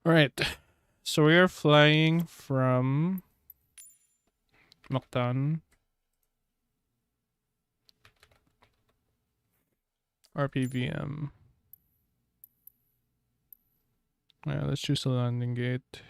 All right, so we are flying from Mactan, RPVM. Yeah, let's choose the landing gate.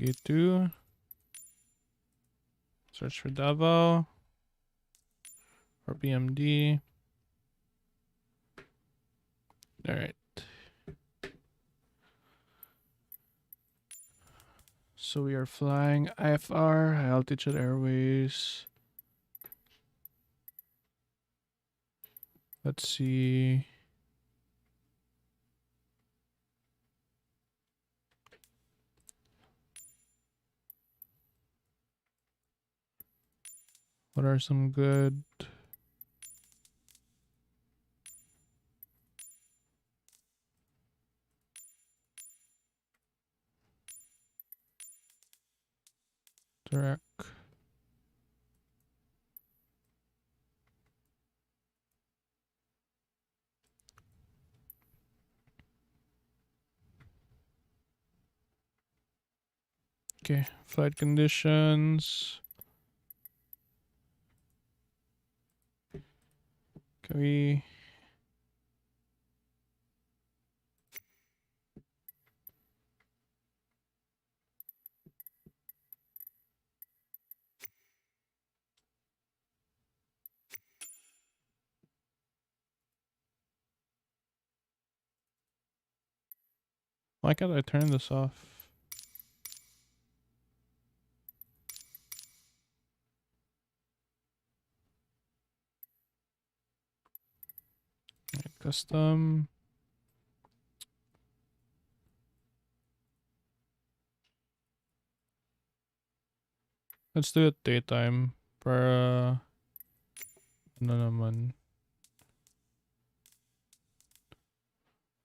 Gate 2. Search for Davao. RPMD. All right. So we are flying IFR, high altitude airways. Let's see. What are some good? Direct. Okay, flight conditions. Can we? Why can't I turn this off? Right, custom. Let's do it daytime. Para ano naman.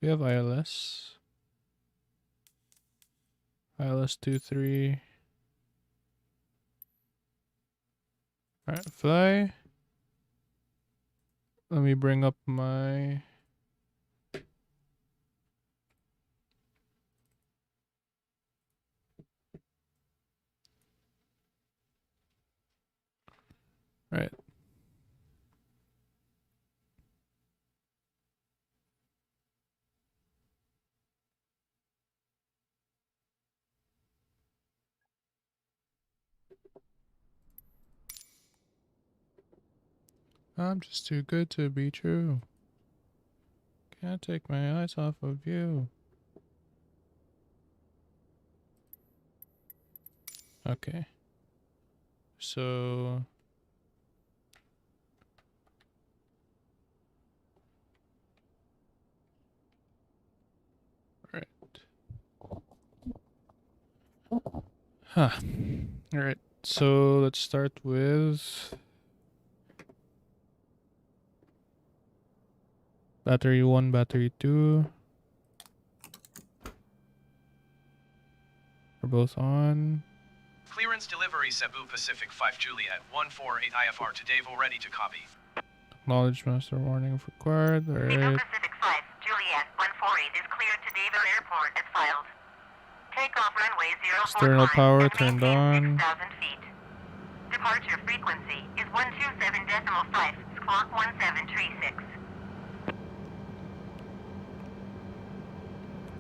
We have ILS. ILS 23. Alright, fly. Let me bring up my right. I'm just too good to be true. Can't take my eyes off of you. Okay. So right. Huh. Alright. So let's start with battery 1, battery 2. We're both on. Clearance delivery Cebu Pacific 5 Juliet 148 IFR to Davao, ready to copy. Acknowledge master warning if required. Cebu Alright. Pacific 5 Juliet 148 is cleared to Davao Airport as filed. Takeoff runway 04 External power and turned maintain on. 6,000 feet. Departure frequency is 127.5, squawk 1736.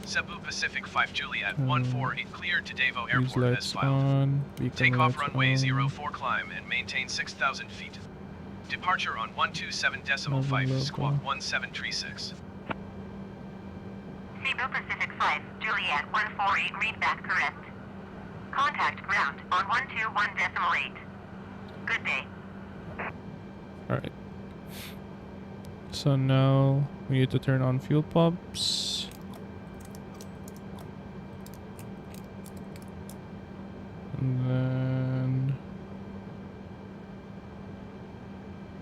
Cebu Pacific 5 Juliet 148 cleared to Davao Use Airport as lights filed. on. Beacon Takeoff lights runway on. 04 climb and maintain 6,000 feet. Departure on 127.5, Logo. squawk 1736. Cebu Pacific 5 Juliet 148 read back correct. Contact ground on 121.8. Good day. Alright. So now we need to turn on fuel pumps. And then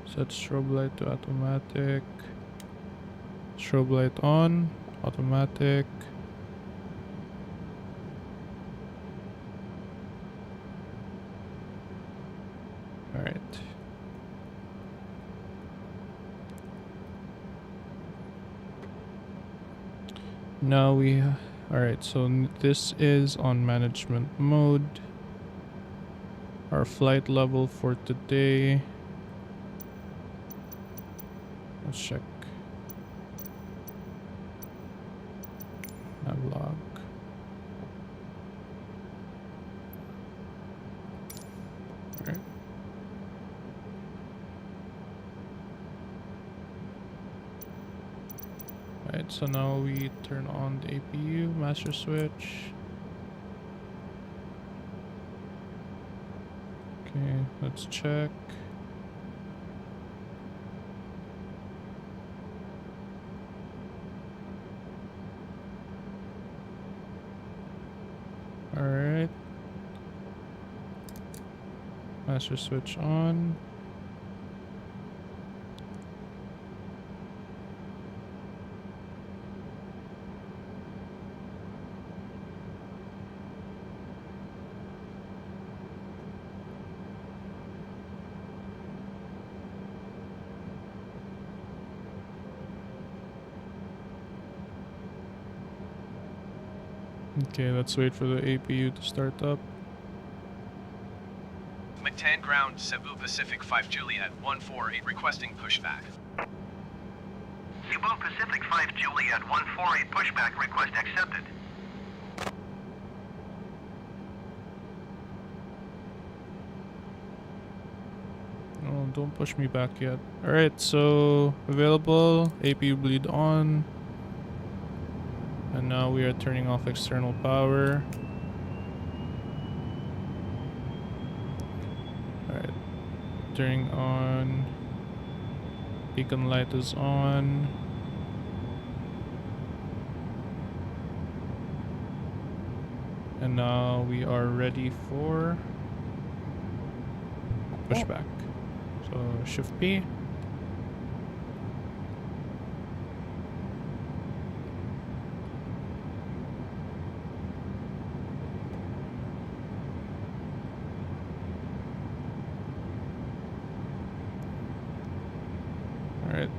set strobe light to automatic. Strobe light on, automatic. Alright. Now we, alright, so this is on management mode. Our flight level for today. Let's check. Navlog. Alright. Alright, so now we turn on the APU master switch. Okay, let's check. Alright. Master switch on. Okay, let's wait for the APU to start up. McTan ground, Cebu Pacific 5 Juliet 148 requesting pushback. Cebu Pacific 5 Juliet 148 pushback request accepted. Oh, don't push me back yet. Alright, so available, APU bleed on. And now we are turning off external power. Alright. Turning on. Beacon light is on. And now we are ready for pushback. So Shift P. Alright,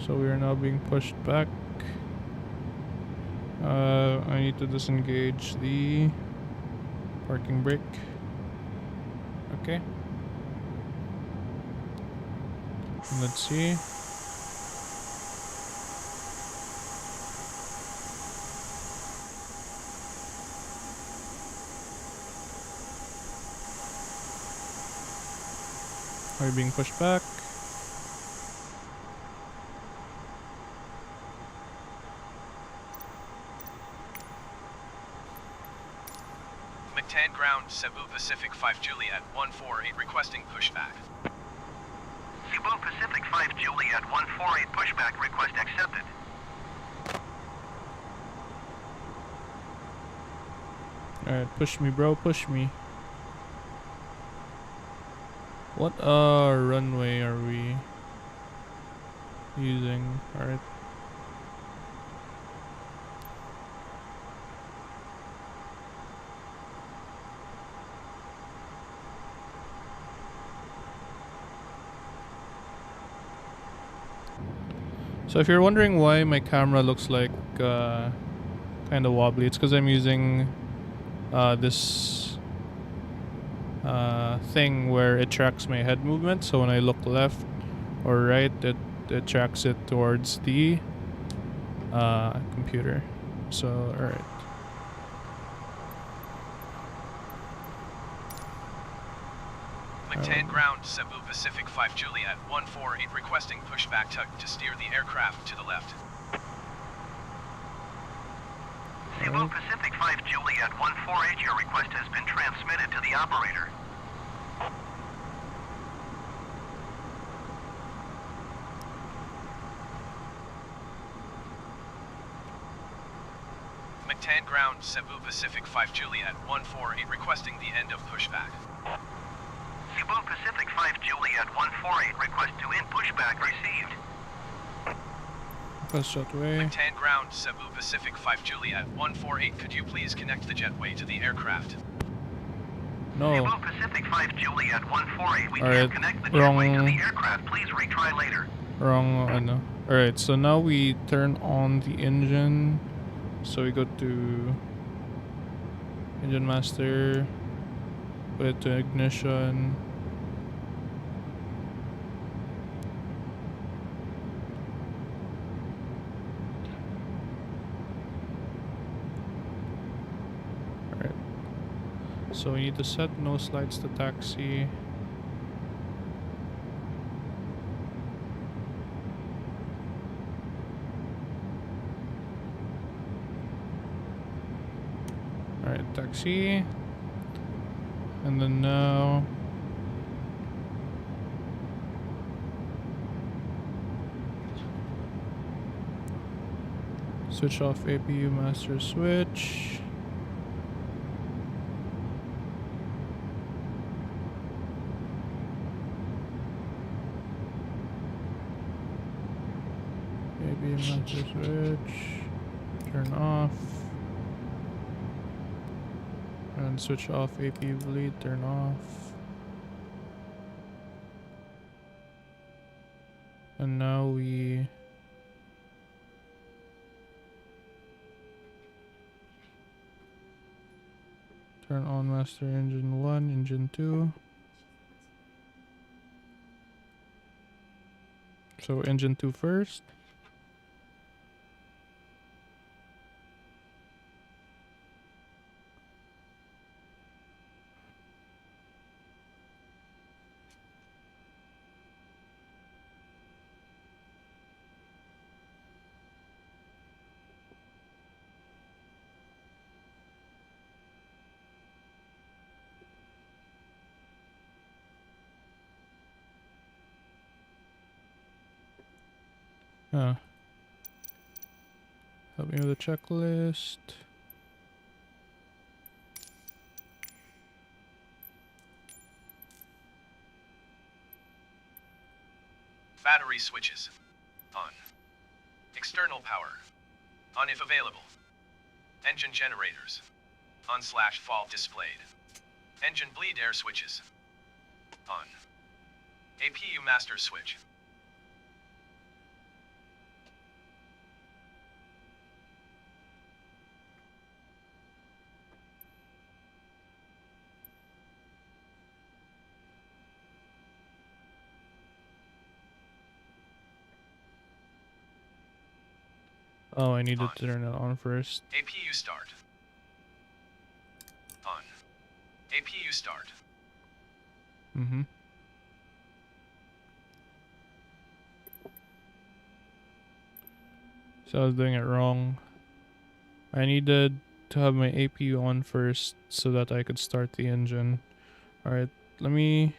so we are now being pushed back. I need to disengage the parking brake. Okay. Let's see. Are you being pushed back? McTan ground, Cebu Pacific 5 Juliet 148 requesting pushback. Cebu Pacific 5 Juliet 148 pushback request accepted. Alright, push me, bro, push me. What runway are we using? Alright. So if you're wondering why my camera looks like kind of wobbly, it's because I'm using this thing where it tracks my head movement. So when I look left or right, it tracks it towards the computer. So alright. McTan ground, Cebu Pacific 5 Juliet 148 requesting pushback to steer the aircraft to the left. Cebu Cebu Pacific 5 Juliet 148, your request has been transmitted to the operator. McTan ground, Cebu Pacific 5 Juliet 148 requesting the end of pushback. Cebu Pacific 5 Juliet 148, request to end pushback received. Press jetway. McTan ground, Cebu Pacific 5 Juliet 148, could you please connect the jetway to the aircraft? No. Cebu Pacific 5 Juliet 148, we Alright, can't connect the jetway to wrong. the aircraft. Please retry later. Wrong. Ano. Alright, so now we turn on the engine. So we go to engine master, put it to ignition. Alright. So we need to set nose lights to taxi. Alright, taxi. And then now switch off APU master switch. APU master switch. Turn off. And switch off APU bleed, turn off. And now we turn on master engine 1, engine 2. So engine 2 first. Help me with the checklist. Battery switches. On. External power. On if available. Engine generators. On/fault displayed. Engine bleed air switches. On. APU master switch. Oh, I needed to turn it on first. APU start. On. APU start. Mm-hmm. So I was doing it wrong. I needed to have my APU on first so that I could start the engine. Alright, let me...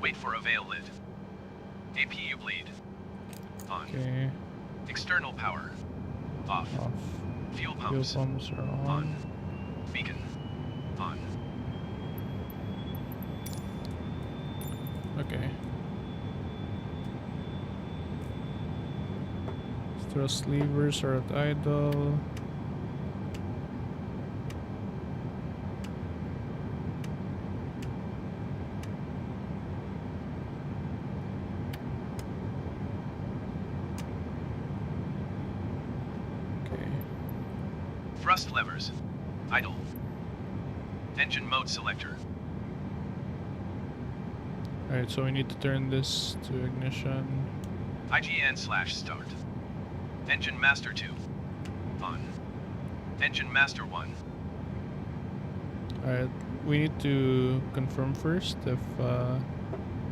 Wait for avail lit. APU bleed. On. Okay. External power. Off. Off. Fuel Fuel pumps. pumps are on. On. Beacon. On. Okay. Thrust levers are at idle. Thrust levers. Idle. Engine mode selector. Alright, so we need to turn this to ignition. IGN/start. Engine master 2. On. Engine master 1. Alright, we need to confirm first if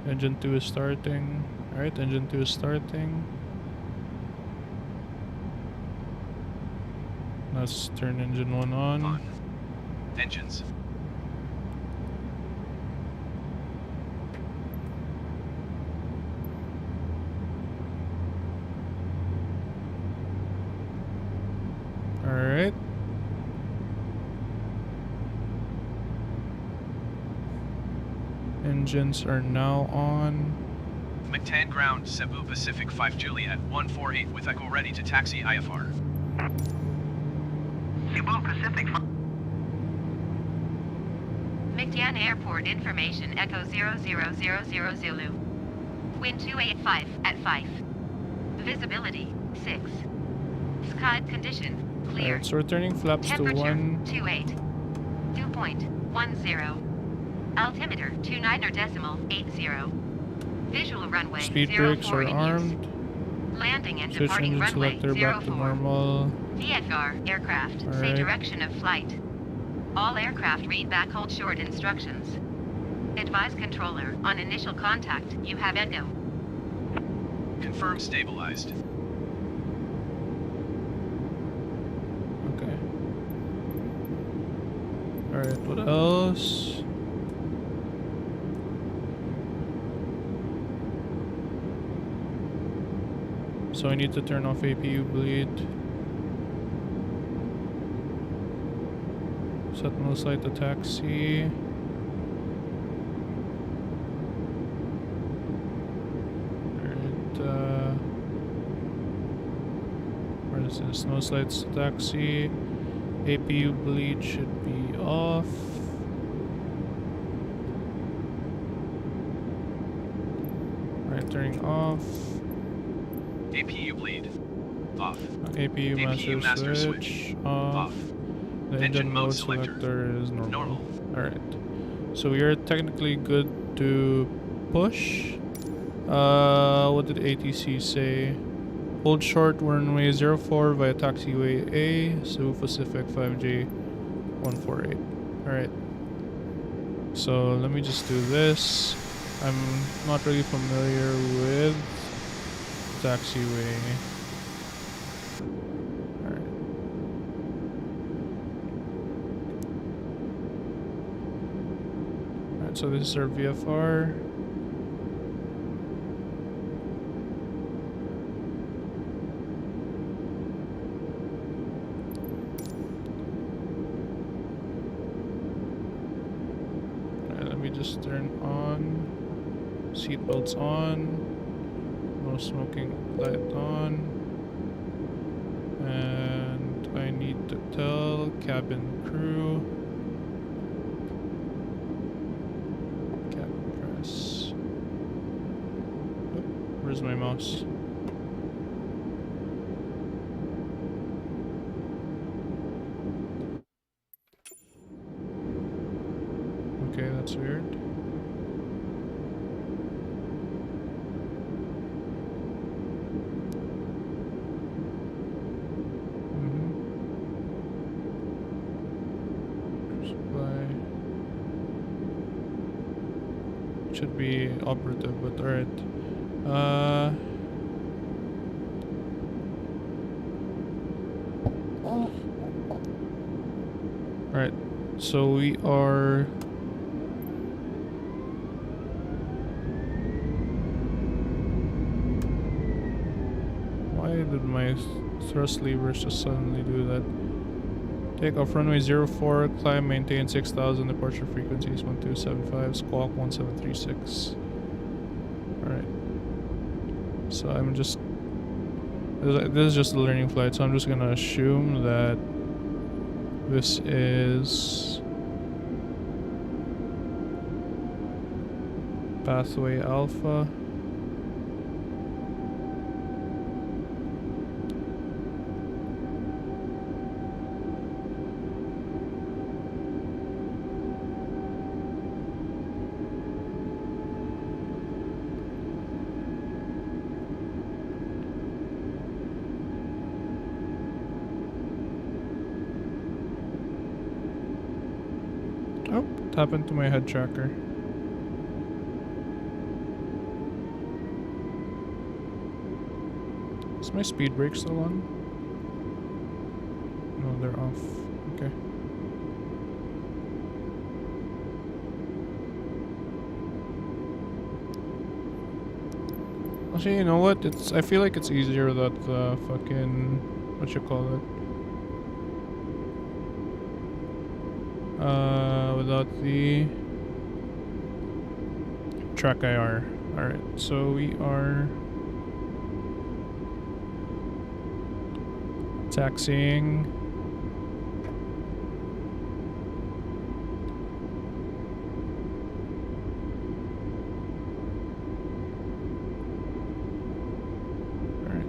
engine 2 is starting. Alright, engine 2 is starting. Let's turn engine 1 on. Engines. Alright. Engines are now on. McTan ground, Cebu Pacific 5 Juliet 148 with Echo ready to taxi IFR. Cebu Pacific. McTan Airport information Echo 0000 Zulu. Wind 285 at 5. Visibility 6. Sky condition clear. Alright, so we're turning flaps to Temperature 1. 28. 2.10. Altimeter 29.80. Visual runway Speed brakes 04 are in armed. use. Landing and Switch departing engine runway selector back to 04. normal. VFR aircraft say Alright. direction of flight. All aircraft read back hold short instructions. Advise controller on initial contact you have Echo. Confirm stabilized. Okay. Alright, what else? So I need to turn off APU bleed. Set nose light to taxi. Alright, where is this? Nose lights to taxi. APU bleed should be off. Alright, turning off. APU bleed. Off. APU APU master switch off. Off. The engine mode selector is normal. Alright. So we are technically good to push. What did ATC say? Hold short runway 04 via taxiway A, Cebu Pacific 5J 148. Alright. So let me just do this. I'm not really familiar with taxiway. Alright. Alright, so this is our VFR. Alright, let me just turn on. Seatbelts on. No smoking light on. And I need to tell cabin crew. Cabin press. Oh, where's my mouse? Okay, that's weird. Should be operative, but alright. Alright, so we are why did my thrust levers just suddenly do that? Take off runway 04, climb, maintain 6,000, departure frequency is 1275, squawk 1736. Alright. So I'm just... This is just a learning flight, so I'm just gonna assume that this is... Pathway Alpha. Oh, what happened to my head tracker? Is my speed brake still on? No, they're off. Okay. Actually, you know what? I feel like it's easier without the fucking, what you call it? Without the track IR. Alright, so we are taxiing. Alright.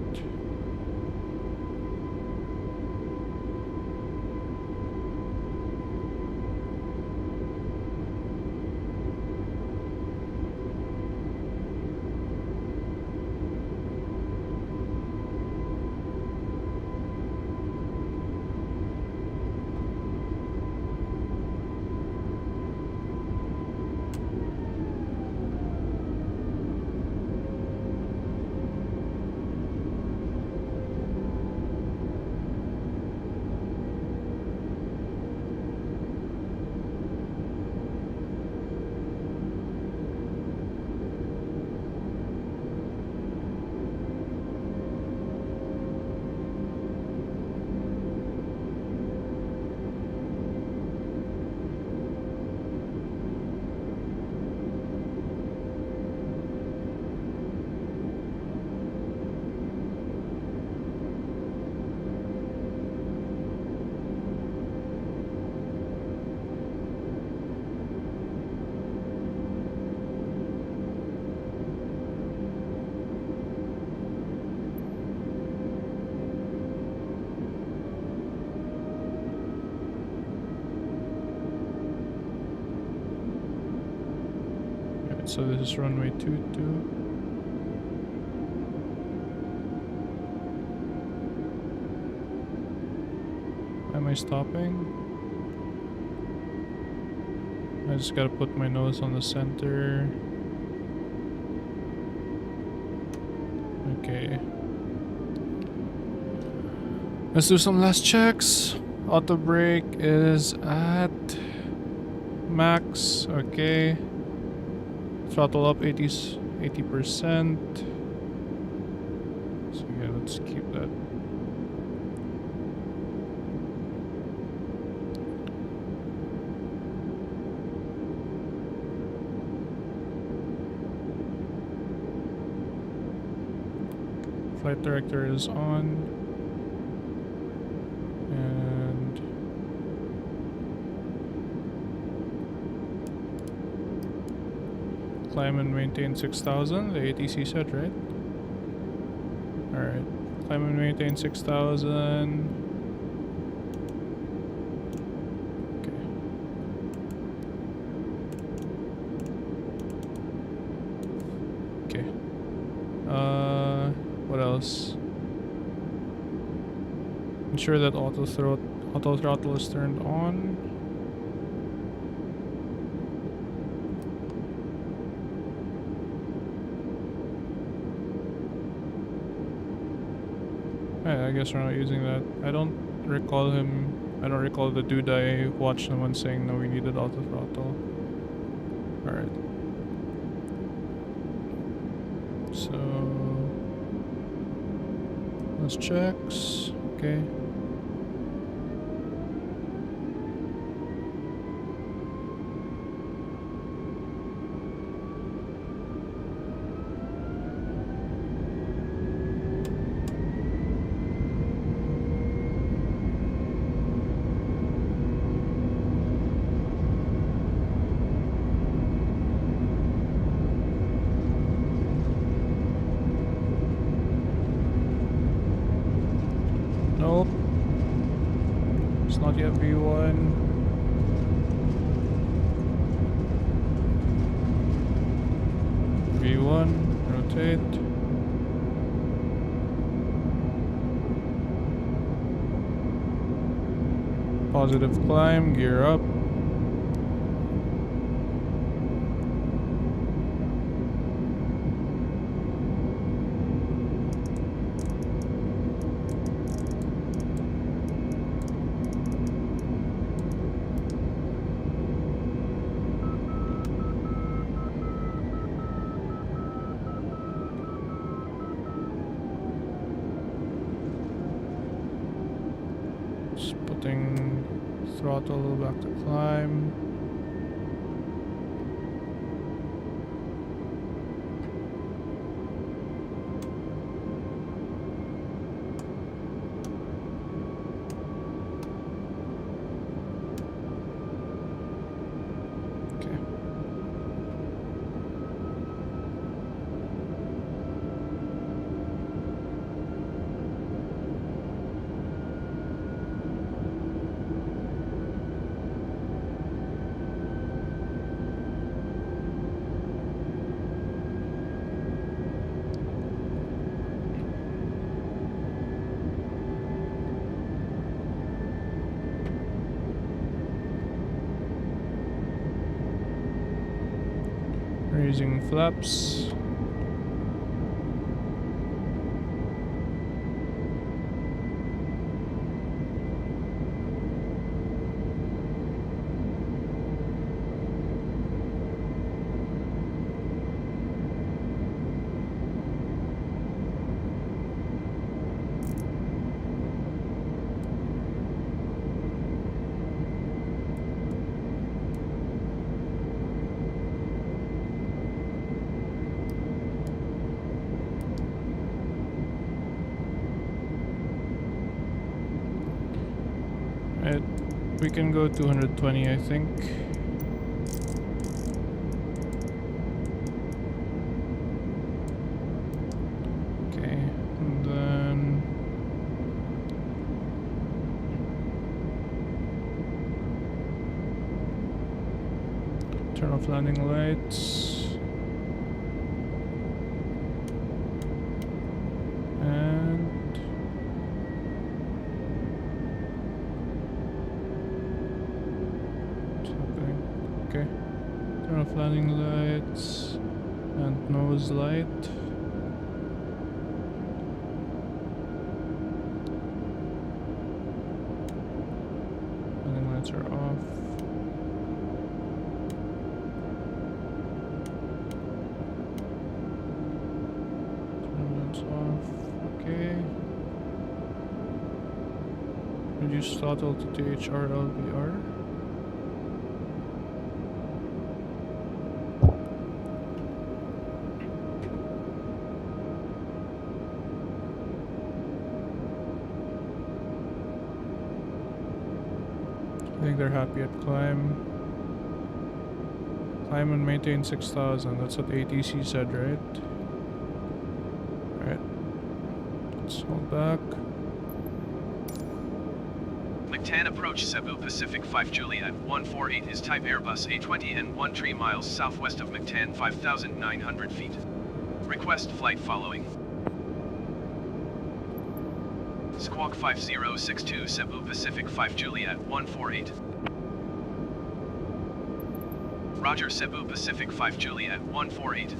So this is runway 22. Am I stopping? I just gotta put my nose on the center. Okay. Let's do some last checks. Auto brake is at max. Okay. Throttle up 80%. So yeah, let's keep that. Flight director is on. And climb and maintain 6,000, the ATC said, right? Alright. Climb and maintain 6,000. Okay. Okay. What else? Ensure that auto throttle is turned on. I guess we're not using that. I don't recall the dude I watched someone saying no, we needed auto throttle. Alright. So let's checks. Okay. Nope. It's not yet V1. V1, rotate. Positive climb, gear up. setting throttle back to climb. Raising flaps. We can go 220, I think. Okay, and then turn off landing lights. Landing lights and nose light. Landing lights are off. Turn lights off. Okay. Reduce throttle to THR-LVR. I think they're happy at climb. Climb and maintain 6,000. That's what ATC said, right? Alright. Let's hold back. McTan approach Cebu Pacific 5 Juliet 148 is type Airbus A320Neo 3 miles southwest of McTan 5,900 feet. Request flight following. Squawk 5062 Cebu Pacific 5 Juliet 148. Roger, Cebu Pacific 5 Juliet 148.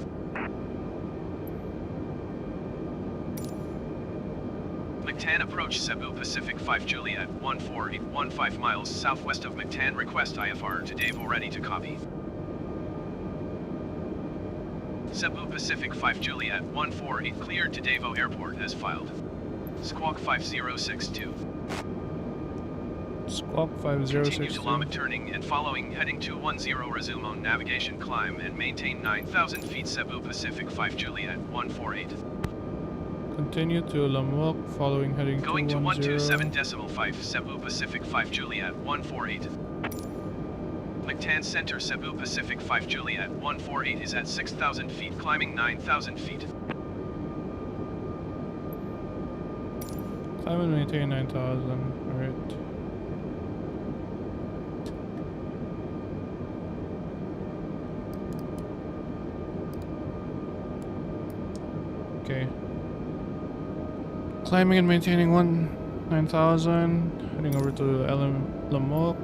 McTan approach Cebu Pacific 5 Juliet 148 15 miles southwest of McTan. Request IFR to Davao, ready to copy. Cebu Pacific 5 Juliet 148 cleared to Davao Airport as filed. Squawk 5062. Squawk 5062. Continue to Lamet turning and following heading 210, resume on navigation climb and maintain 9,000 feet Cebu Pacific 5 Juliet 148. Continue to Lamok following heading Going to 210. 127.5 Cebu Pacific 5 Juliet 148. McTan Center Cebu Pacific 5 Juliet 148 is at 6,000 feet climbing 9,000 feet. Climb and maintain 9,000. Alright. Okay. Climbing and maintaining 9,000. Heading over to Lamok.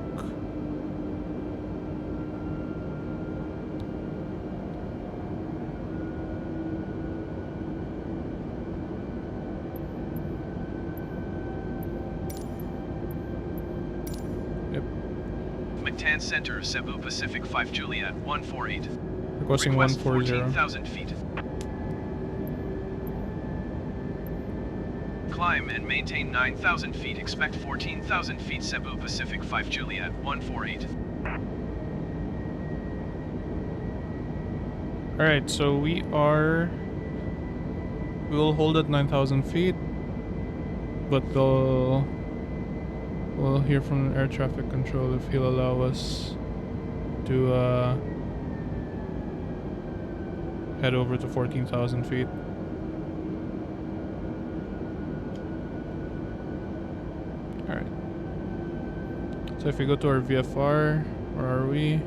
McTan Center Cebu Pacific 5 Juliet 148. Requesting Request 140. 14,000 feet. Climb and maintain 9,000 feet. Expect 14,000 feet. Cebu Pacific 5 Juliet 148. Alright, so we will hold at 9,000 feet, but we'll hear from air traffic control if he'll allow us to head over to 14,000 feet. Alright. So if we go to our VFR, where are we?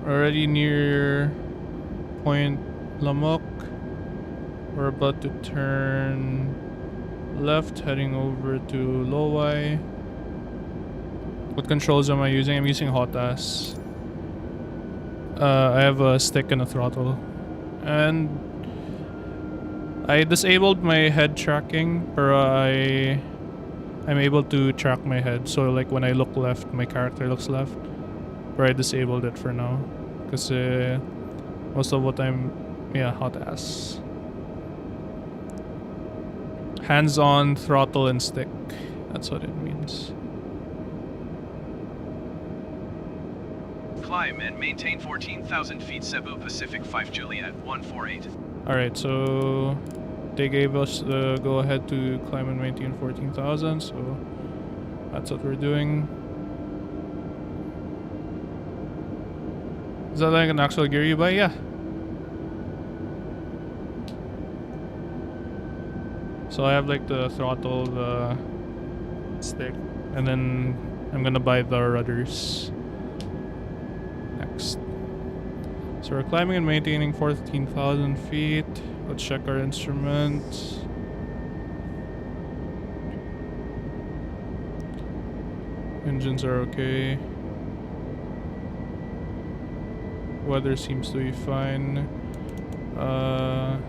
Already near Point Lamok. We're about to turn left, heading over to Lowai. What controls am I using? I'm using HOTAS. I have a stick and a throttle. And I disabled my head tracking, but I'm able to track my head. So like when I look left, my character looks left. But I disabled it for now. Because most of what HOTAS. Hands-on, throttle, and stick. That's what it means. Climb and maintain 14,000 feet. Cebu Pacific 5 Juliet 148. Alright, so they gave us the go-ahead to climb and maintain 14,000, so that's what we're doing. Is that like an actual gear you buy? Yeah. So I have like the throttle, the stick, and then I'm gonna buy the rudders next. So we're climbing and maintaining 14,000 feet. Let's check our instruments. Engines are okay. Weather seems to be fine. But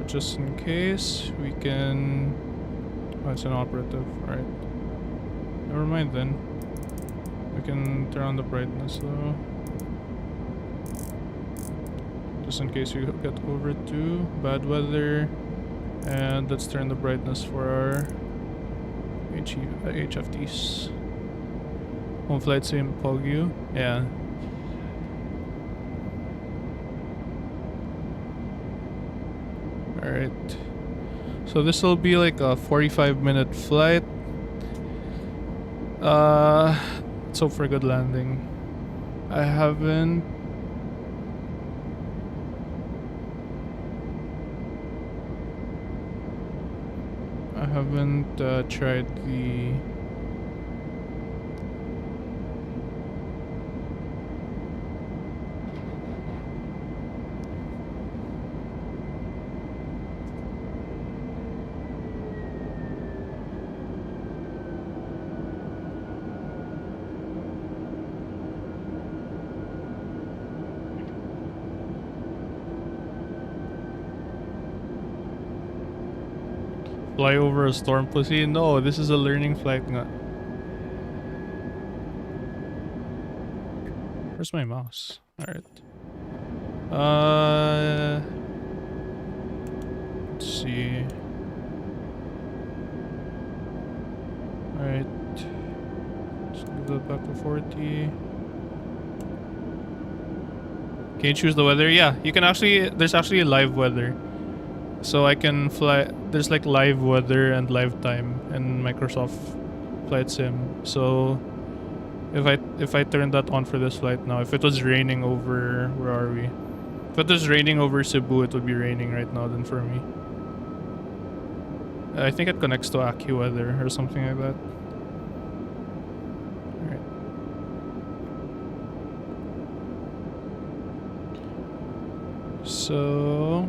just in case, we can... Oh, it's inoperative. Alright. Never mind then. We can turn on the brightness though. Just in case we get over to bad weather. And let's turn the brightness for our HFTs. Home flight sim Pogyu. Yeah. Alright. So this will be like a 45-minute flight. Let's hope for a good landing. I haven't tried the fly over a storm pussy. No, this is a learning flight nga. Where's my mouse? Alright. Let's see. Alright. Just give that back to 40. Can you choose the weather? Yeah, you can actually, there's actually live weather. So I can fly, there's like live weather and live time in Microsoft Flight Sim. So if I turn that on for this flight now, if it was raining over, where are we? If it was raining over Cebu, it would be raining right now then for me. I think it connects to AccuWeather or something like that. Alright. So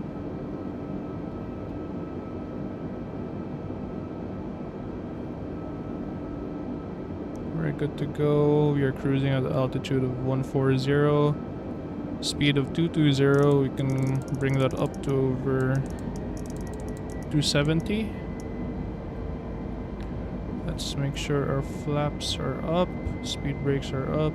we're good to go. We are cruising at the altitude of 140, speed of 220. We can bring that up to over 270. Let's make sure our flaps are up, speed brakes are up.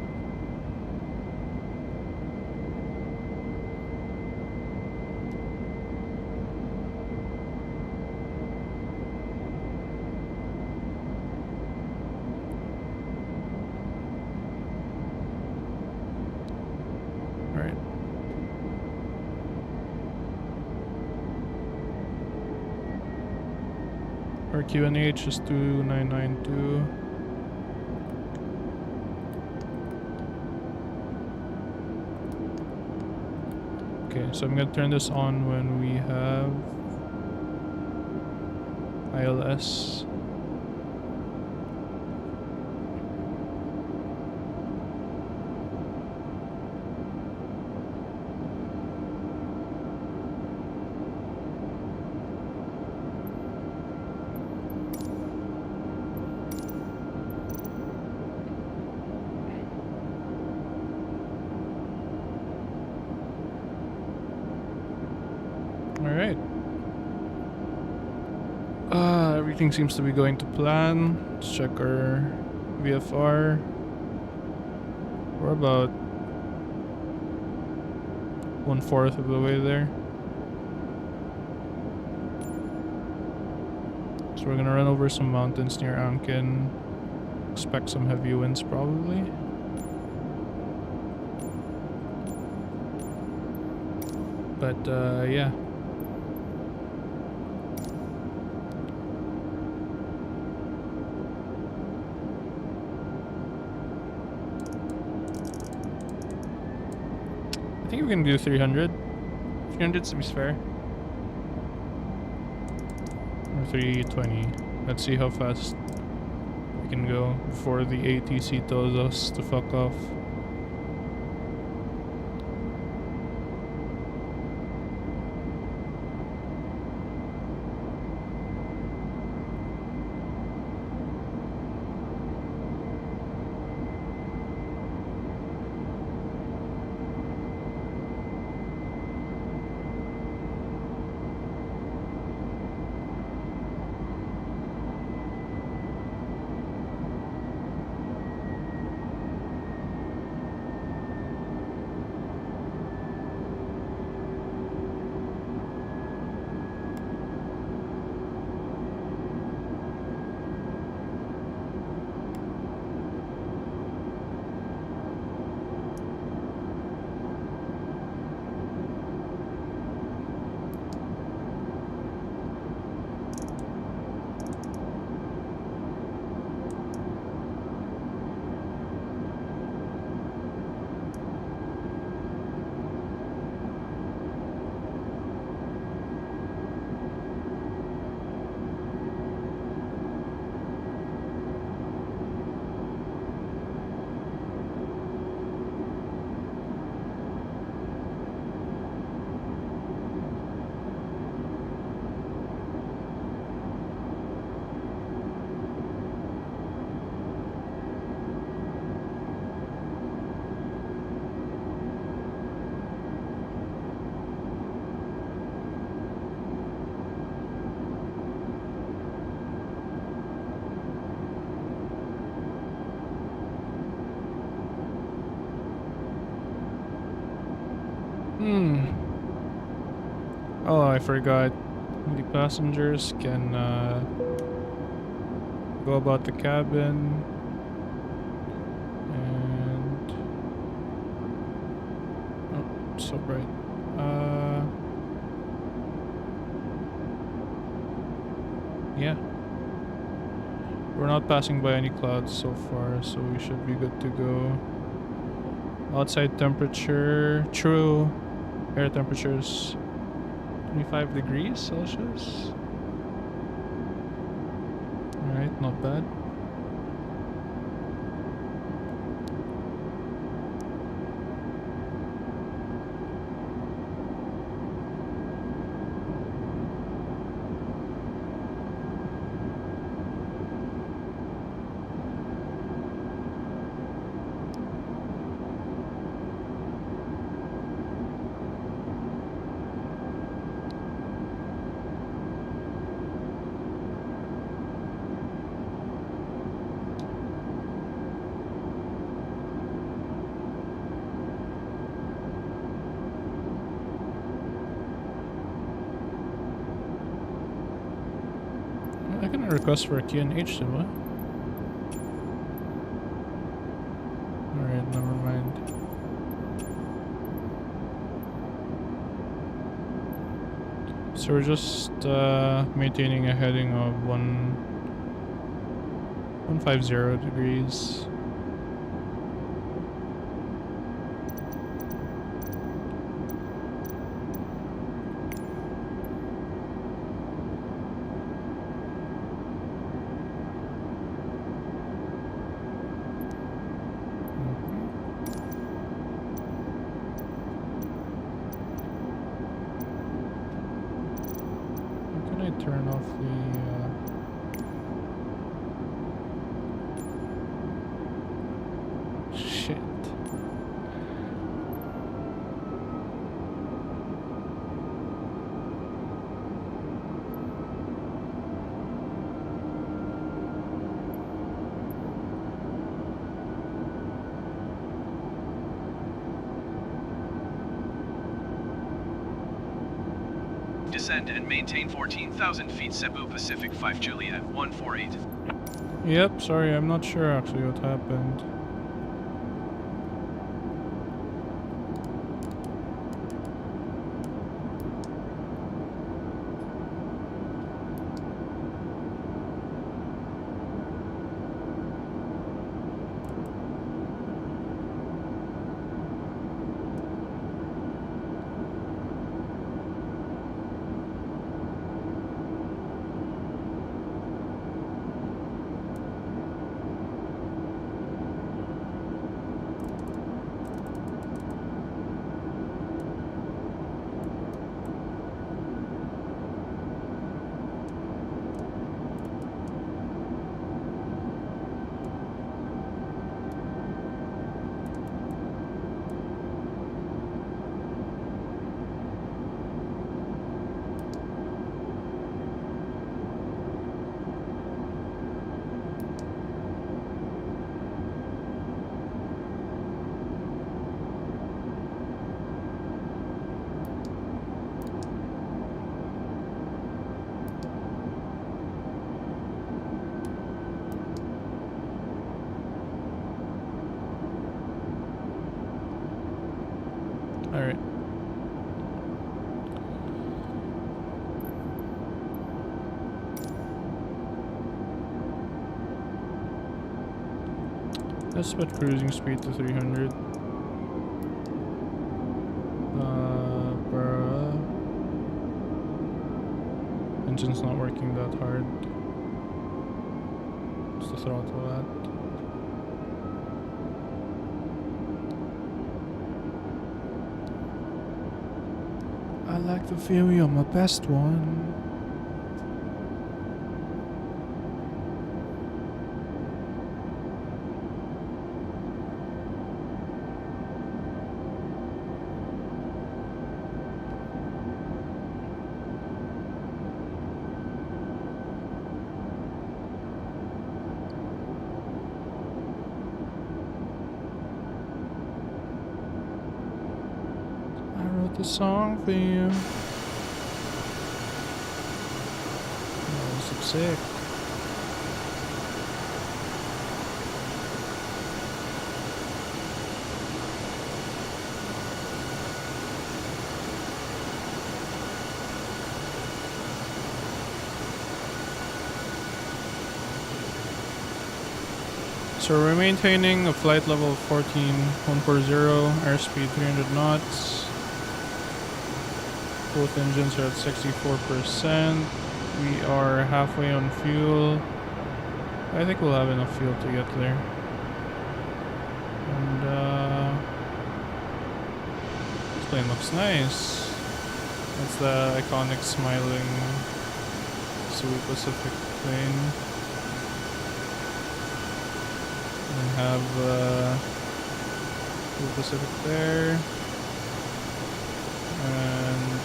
Our QNH is 2992. Okay, so I'm gonna turn this on when we have ILS. Alright. Everything seems to be going to plan. Let's check our VFR. We're about 1/4 of the way there. So we're gonna run over some mountains near Ankin. Expect some heavy winds probably. But yeah. I think we can do 300. 300 seems fair. Or 320. Let's see how fast we can go before the ATC tells us to fuck off. Oh, I forgot. The passengers can go about the cabin and oh, it's so bright. Yeah. We're not passing by any clouds so far, so we should be good to go. Outside temperature, true air temperature is 25 degrees Celsius. Alright, not bad. I can request for a QNH, diba? Alright, never mind. So we're just maintaining a heading of 150 degrees. Turn off the shit. Descend and maintain 14,000 feet Cebu Pacific 5 Juliet 148. Yep, sorry, I'm not sure actually what happened. Alright. Let's put cruising speed to 300. Bruh. Engine's not working that hard. Just the throttle at. I like the feel you're my best one. The song for you. Oh, so sick. So we're maintaining a flight level of 14140, airspeed 300 knots. Both engines are at 64%. We are halfway on fuel. I think we'll have enough fuel to get there. And this plane looks nice. It's the iconic smiling Cebu Pacific plane. We have Cebu Pacific there. And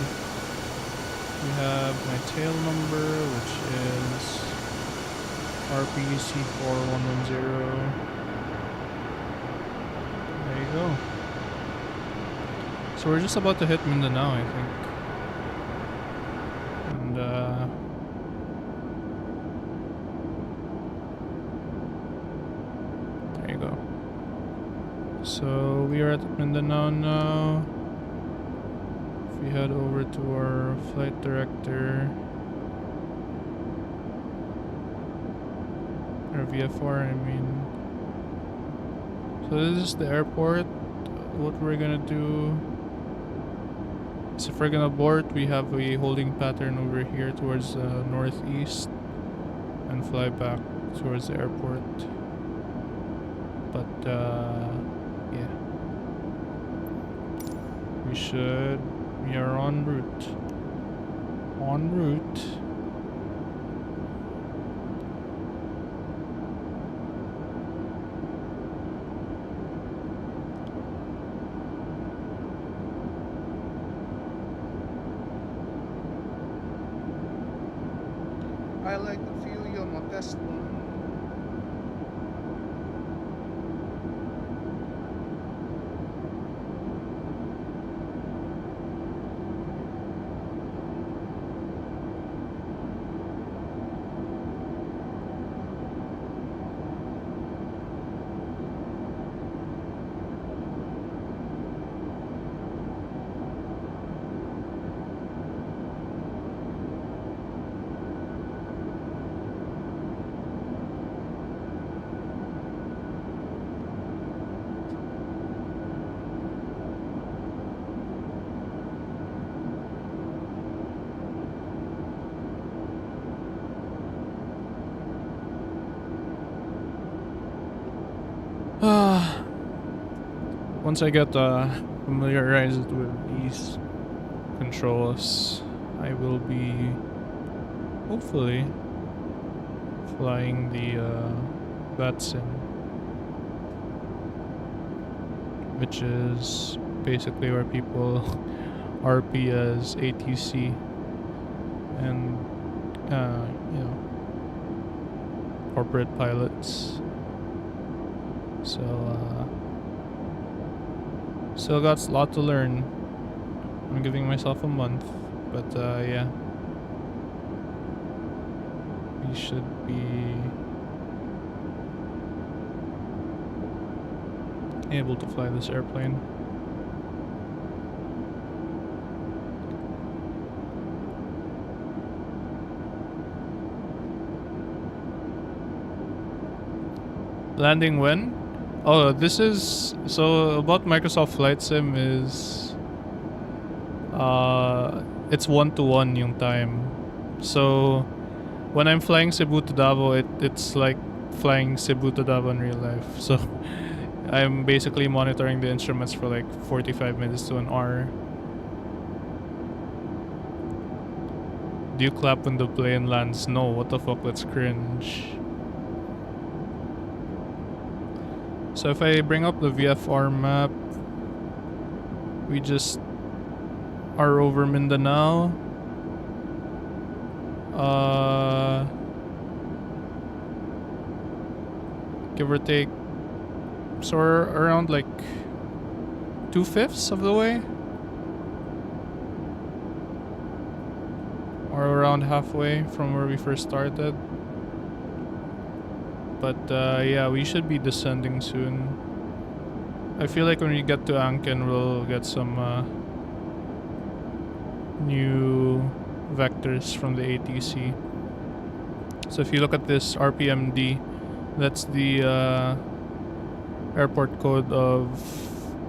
we have my tail number, which is RPC4110. There you go. So we're just about to hit Mindanao, I think. And there you go. So we are at Mindanao now. we head over to our flight director, or VFR, I mean. So this is the airport. What we're gonna do is, if we're gonna board, we have a holding pattern over here towards the northeast and fly back towards the airport. But yeah, we are en route. En route. I like to feel your modest one. Once I get familiarized with these controls, I will be hopefully flying the VATSIM, which is basically where people RP as ATC and you know, corporate pilots. So still got a lot to learn. I'm giving myself a month, but yeah, we should be able to fly this airplane. Landing when? Oh, this is so about Microsoft Flight Sim is it's 1-to-1 yung time. So when I'm flying Cebu to Davao, it's like flying Cebu to Davao in real life. So I'm basically monitoring the instruments for like 45 minutes to an hour. Do you clap when the plane lands? No, what the fuck, that's cringe. So if I bring up the VFR map, we just are over Mindanao. Give or take, so we're around like 2/5 of the way, or around halfway from where we first started. But yeah, we should be descending soon. I feel like when we get to Anken, we'll get some new vectors from the ATC. So if you look at this RPMD, that's the airport code of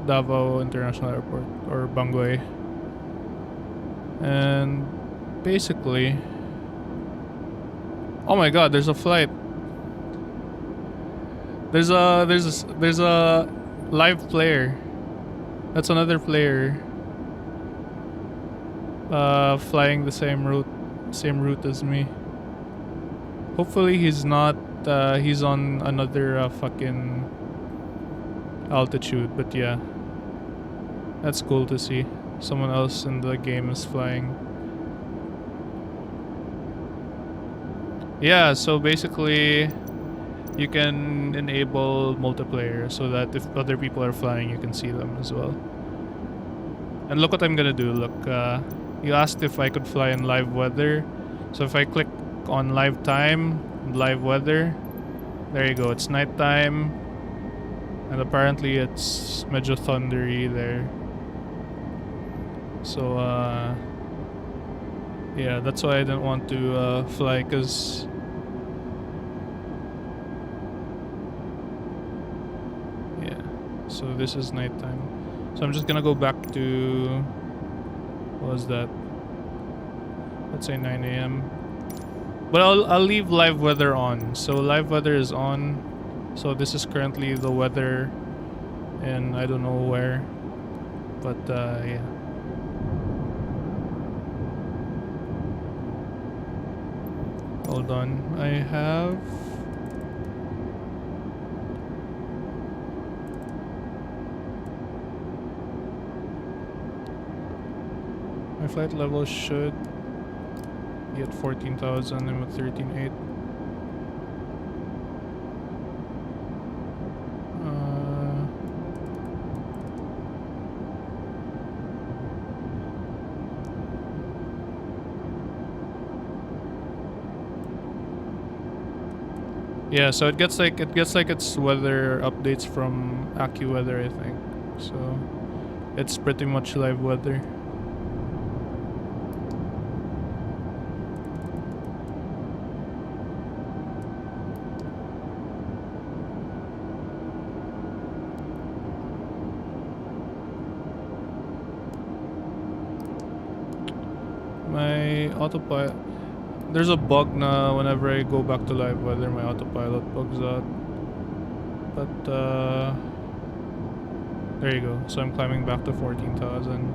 Davao International Airport, or Banguay. And basically, oh my god, there's a flight. There's a live player. That's another player flying the same route as me. Hopefully he's not he's on another fucking altitude, but yeah, that's cool to see someone else in the game is flying. Yeah, so basically you can enable multiplayer so that if other people are flying, you can see them as well. And look what I'm gonna do. Look, you asked if I could fly in live weather. So if I click on live time, live weather, there you go. It's nighttime, and apparently it's medyo thundery there. So yeah, that's why I didn't want to fly, cause yeah. So this is nighttime. So I'm just gonna go back to, what was that? Let's say 9 a.m. But I'll leave live weather on. So live weather is on. So this is currently the weather, and I don't know where, but yeah. Hold on, I have. My flight level should be at 14,000. I'm at 13.8. Yeah, so it gets like its weather updates from AccuWeather, I think. So it's pretty much live weather. My autopilot. There's a bug now. Whenever I go back to live weather, my autopilot bugs out. But there you go. So I'm climbing back to 14,000.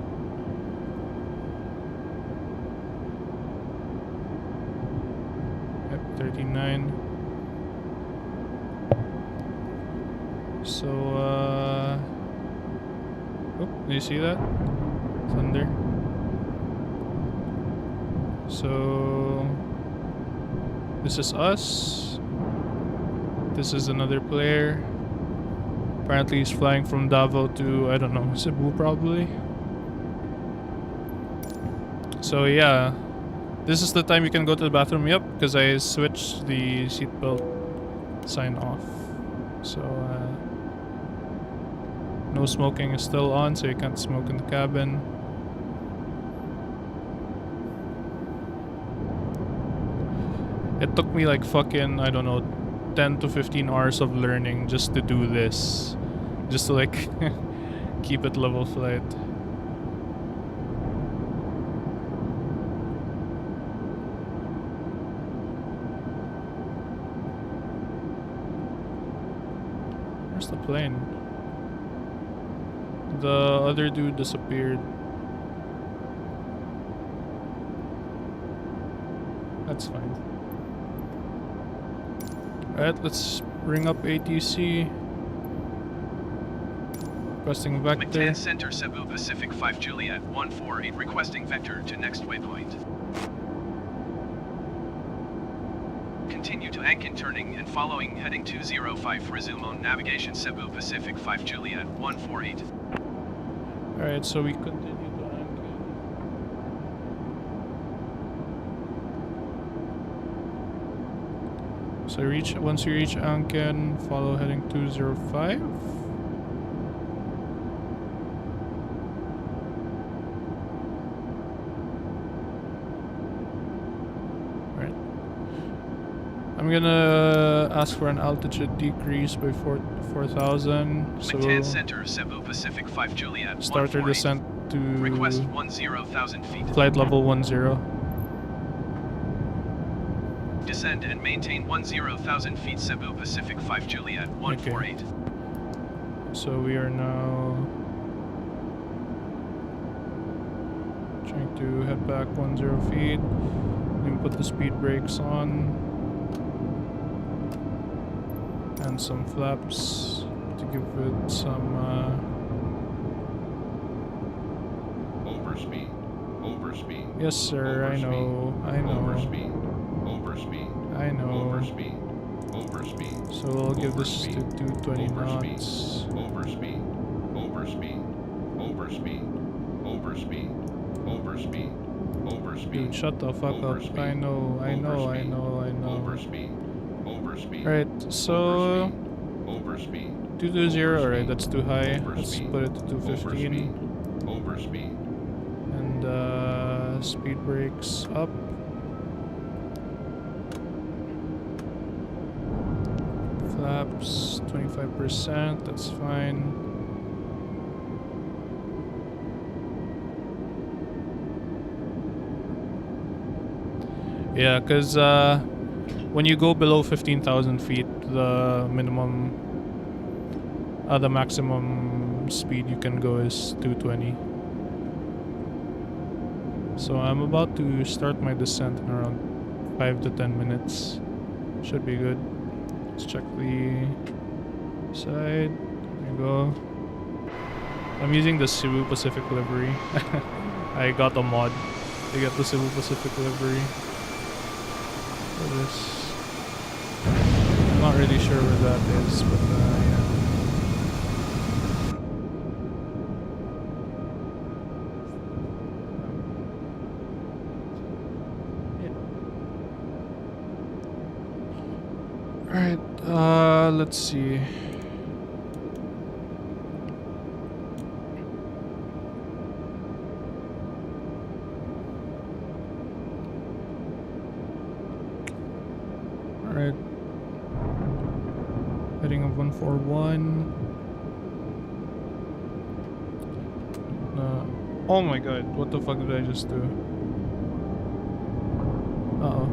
Yep, 13.9. So oh, do you see that? Thunder. So this is us. This is another player. Apparently he's flying from Davao to, I don't know, Cebu probably. So yeah, this is the time you can go to the bathroom. Yep, because I switched the seatbelt sign off. So no smoking is still on, so you can't smoke in the cabin. It took me like fucking, I don't know, 10 to 15 hours of learning just to do this. Just to like keep it level flight. Where's the plane? The other dude disappeared. That's fine. Alright, let's bring up ATC. Requesting vector. McTan Center, Cebu Pacific 5 Juliet 148, requesting vector to next waypoint. Continue to Ankin turning and following heading 205, resume on navigation Cebu Pacific 5 Juliet 148. Alright, so we continue to Ankin. So once you reach Ankin, follow heading 205. Alright. I'm gonna ask for an altitude decrease by 4,000. So McTan Center, Cebu Pacific 5 Juliet starter descent to request 10,000 feet. flight level 10. Descend and maintain 10,000 feet Cebu Pacific 5 Juliet 148. Okay. So we are now trying to head back 10 feet. We can put the speed brakes on and some flaps to give it some overspeed. Yes sir, I know. Overspeed. I know. Overspeed. So we'll give this to 220 knots. Overspeed. Dude, shut the fuck up. I know. Overspeed. Alright, so 220, alright, that's too high. Let's put it to 215. And speed brakes up. Flaps 25%, that's fine. Yeah, because when you go below 15,000 feet, the maximum speed you can go is 220. So I'm about to start my descent in around 5 to 10 minutes. Should be good. Let's check the side. There you go. I'm using the Cebu Pacific livery. I got a mod to get the Cebu Pacific livery for this. I'm not really sure where that is, but yeah. Alright, let's see. Alright. Heading of 141. Oh my god, what the fuck did I just do? Uh-oh.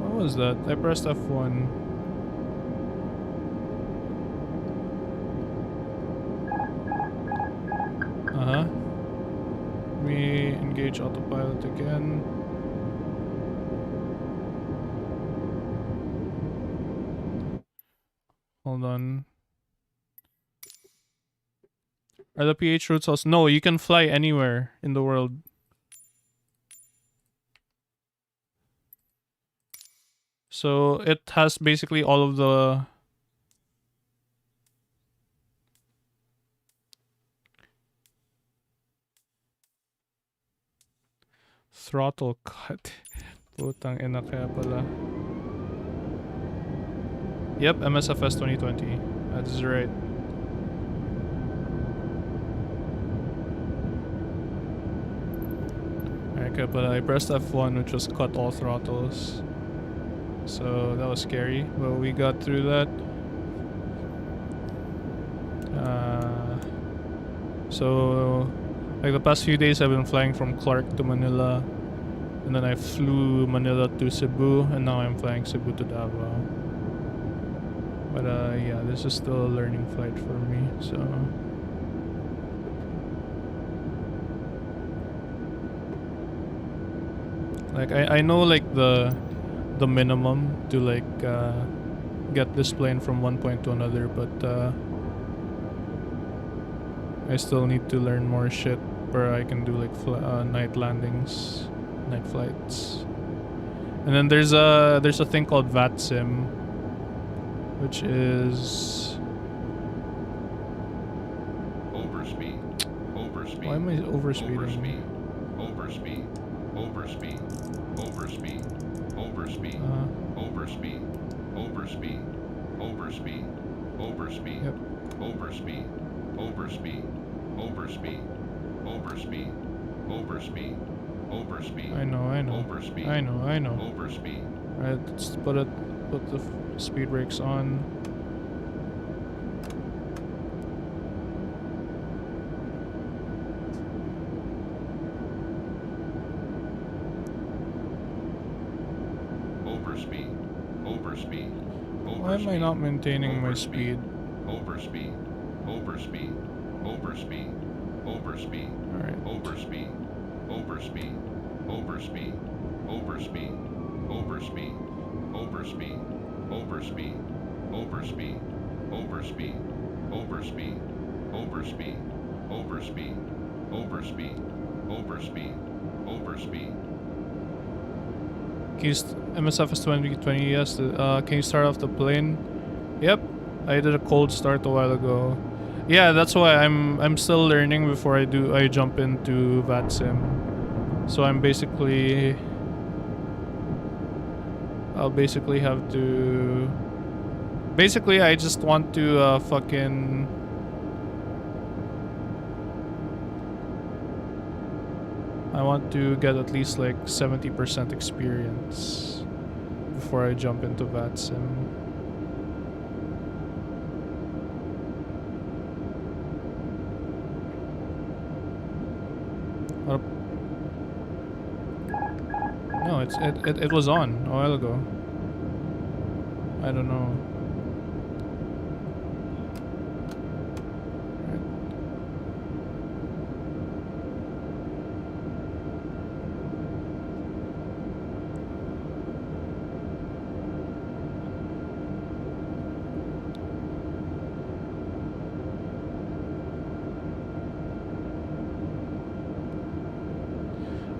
What was that? I pressed F1. Uh-huh. Let me engage autopilot again. Hold on. Are the PH routes also? No, you can fly anywhere in the world. So it has basically all of the throttle cut. Putang ina kaya pala. Yep, MSFS 2020. That is right. Okay, but I pressed F1, which was cut all throttles. So that was scary, but we got through that. So like the past few days I've been flying from Clark to Manila, and then I flew Manila to Cebu, and now I'm flying Cebu to Davao. But yeah, this is still a learning flight for me, so like I know like the minimum to like get this plane from one point to another, but I still need to learn more shit where I can do like night landings, night flights. And then there's a thing called VATSIM, which is Overspeed. Why am I overspeeding? Overspeed. Overspeed. Overspeed. Overspeed. Overspeed. Overspeed. Overspeed. Overspeed. Overspeed. Yep. Overspeed. Overspeed. Overspeed. Overspeed. Overspeed. Overspeed. I know. Overspeed. I know. Overspeed. Alright, let's put the speed brakes on. Overspeed. Overspeed. Why am I not maintaining my speed? Overspeed. Overspeed. Overspeed. Overspeed. Alright. Overspeed. Overspeed. Overspeed. Overspeed. Overspeed. Overspeed. Overspeed. Overspeed. Overspeed. Overspeed. Overspeed. Overspeed. Overspeed. Overspeed. Overspeed. Can you MSFS 2020, yes. Can you start off the plane? Yep. I did a cold start a while ago. Yeah, that's why I'm still learning before I jump into VATSIM. So I'll basically have to. Basically, I just want to fucking I want to get at least like 70% experience before I jump into VATSIM. What? No, it was on a while ago. I don't know.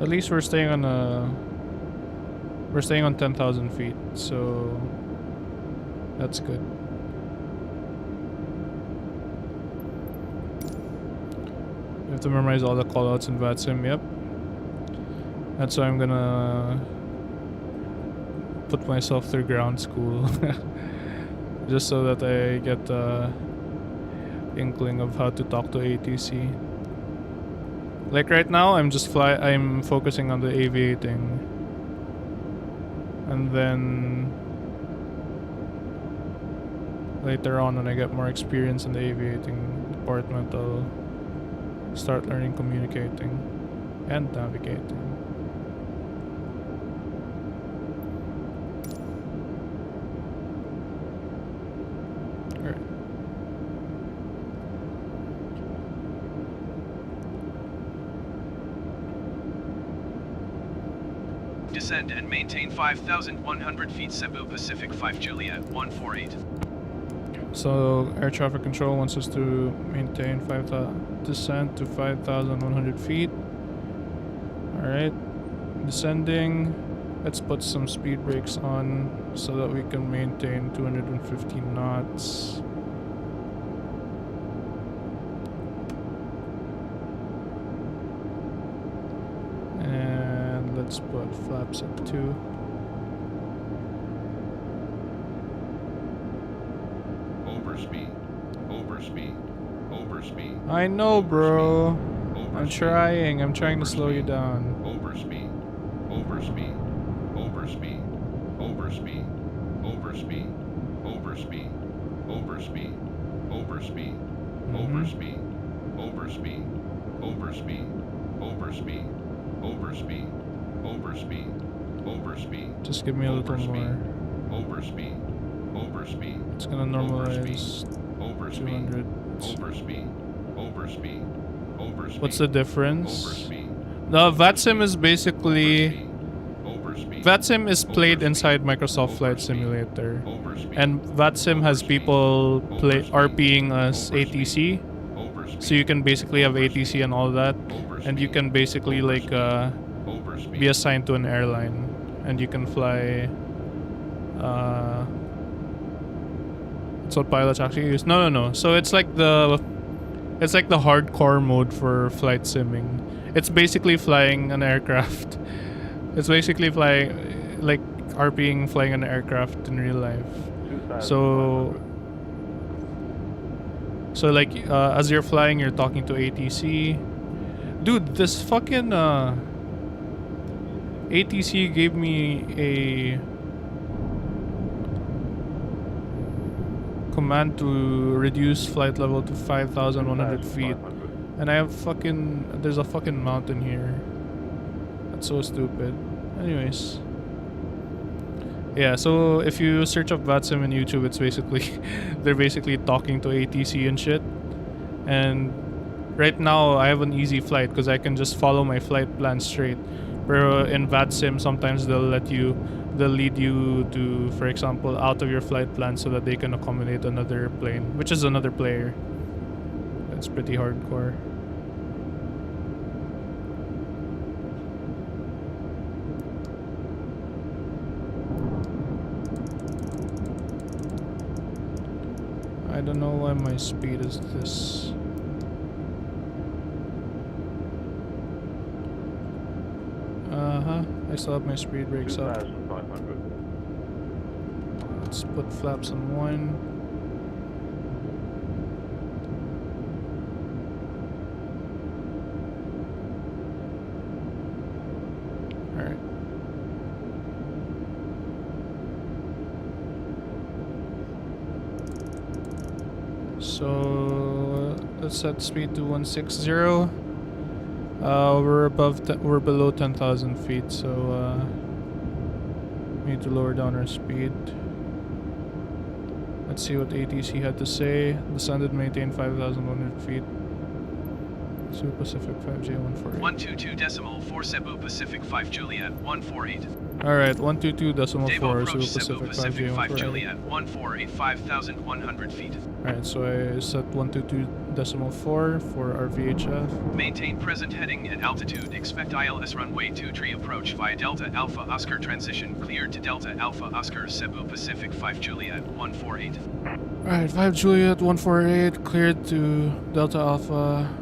At least we're staying on 10,000 feet, so that's good. You have to memorize all the callouts in VATSIM. Yep. That's why I'm gonna put myself through ground school, just so that I get the inkling of how to talk to ATC. Like right now, I'm focusing on the aviating. And then later on, when I get more experience in the aviating department, I'll start learning communicating and navigating. Descend and maintain 5,100 feet Cebu Pacific 5 Juliet 148. So air traffic control wants us to maintain descent to 5,100 feet. Alright. Descending. Let's put some speed brakes on so that we can maintain 250 knots. And let's put flaps at 2. Overspeed. I know, bro. I'm Overspeed. trying to slow you down. Overspeed. Just give me a little more. Overspeed. It's gonna normalize 200. What's the difference? No, VATSIM is basically... VATSIM is played inside Microsoft Flight Simulator. And VATSIM has people RPing as ATC. So you can basically have ATC and all that. And you can basically like be assigned to an airline. And you can fly... that's what pilots actually use. No. So it's like the hardcore mode for flight simming. It's basically flying an aircraft. It's basically flying like RPing flying an aircraft in real life. So like as you're flying, you're talking to ATC. Dude, this fucking ATC gave me a command to reduce flight level to 5,100 feet. And I have there's a fucking mountain here. That's so stupid. Anyways. Yeah, so if you search up VATSIM in YouTube, it's basically, they're basically talking to ATC and shit. And right now, I have an easy flight because I can just follow my flight plan straight. Pero in VATSIM, sometimes they'll lead you to, for example, out of your flight plan so that they can accommodate another plane, which is another player. That's pretty hardcore. I don't know why my speed is this. I still have my speed brakes up. Let's put flaps on 1. So let's set speed to 160. We're below 10,000 feet, so we need to lower down our speed. Let's see what ATC had to say. Descended, maintain 5,100 feet. Cebu Pacific 5J148. 122.4 Cebu Pacific 5 Juliet 148. Alright, 122.4 Davao approach Cebu Cebu Pacific Pacific 5 5J148. Juliet 148 5,100 feet. Alright, so I set 122.4 for our VHF. Maintain present heading and altitude. Expect ILS runway 23 approach via Delta Alpha Oscar transition cleared to Delta Alpha Oscar Cebu Pacific 5 Juliet 148. Alright, 5 Juliet 148 cleared to Delta Alpha.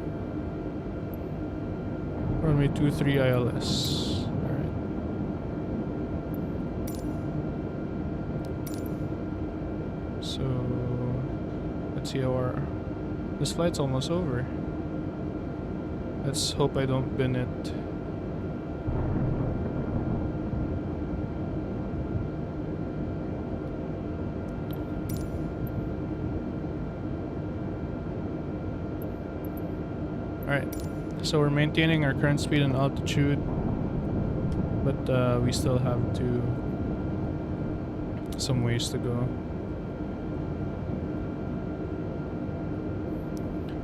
Runway 23 ILS. Alright. So let's see how this flight's almost over. Let's hope I don't bin it. Alright, so we're maintaining our current speed and altitude, but we still have some ways to go.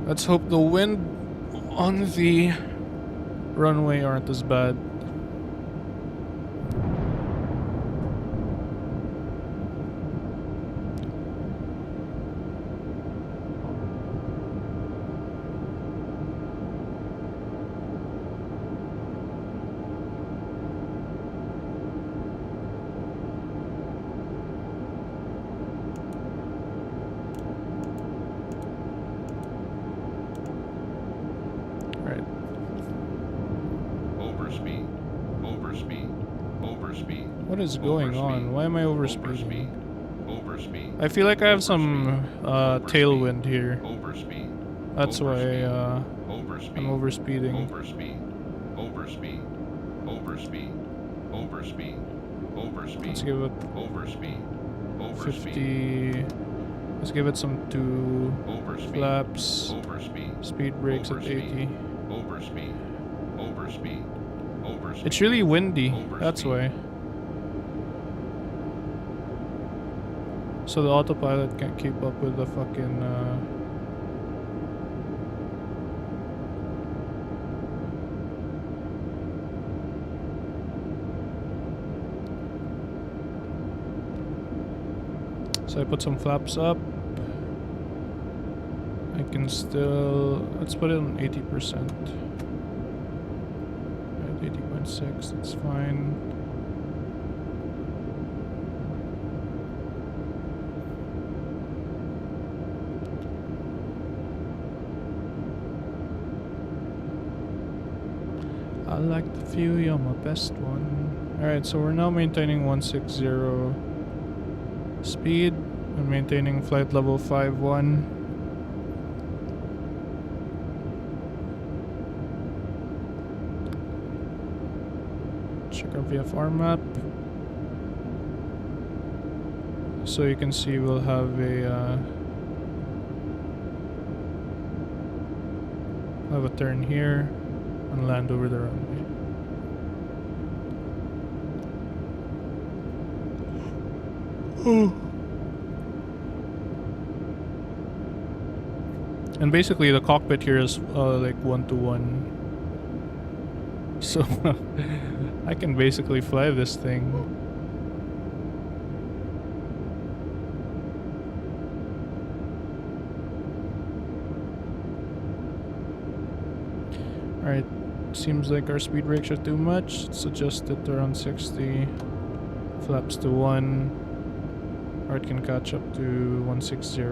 Let's hope the wind on the runway aren't as bad. What is going on? Why am I overspeeding? I feel like I have some tailwind here. That's why I'm overspeeding. Let's give it 50. Let's give it some 2 flaps. Speed brakes at 80. It's really windy. That's why. So the autopilot can't keep up with the fucking So I put some flaps up. I can still, let's put it on 80%. At 80.6, that's fine. I like the view, you're my best one. Alright, so we're now maintaining 160 speed and maintaining flight level 51. Check our VFR map. So you can see we'll have a turn here and land over the runway. And basically the cockpit here is like 1-to-1. So I can basically fly this thing. Alright, seems like our speed brakes are too much. Let's adjust it to around 60. Flaps to 1. Or it can catch up to 160,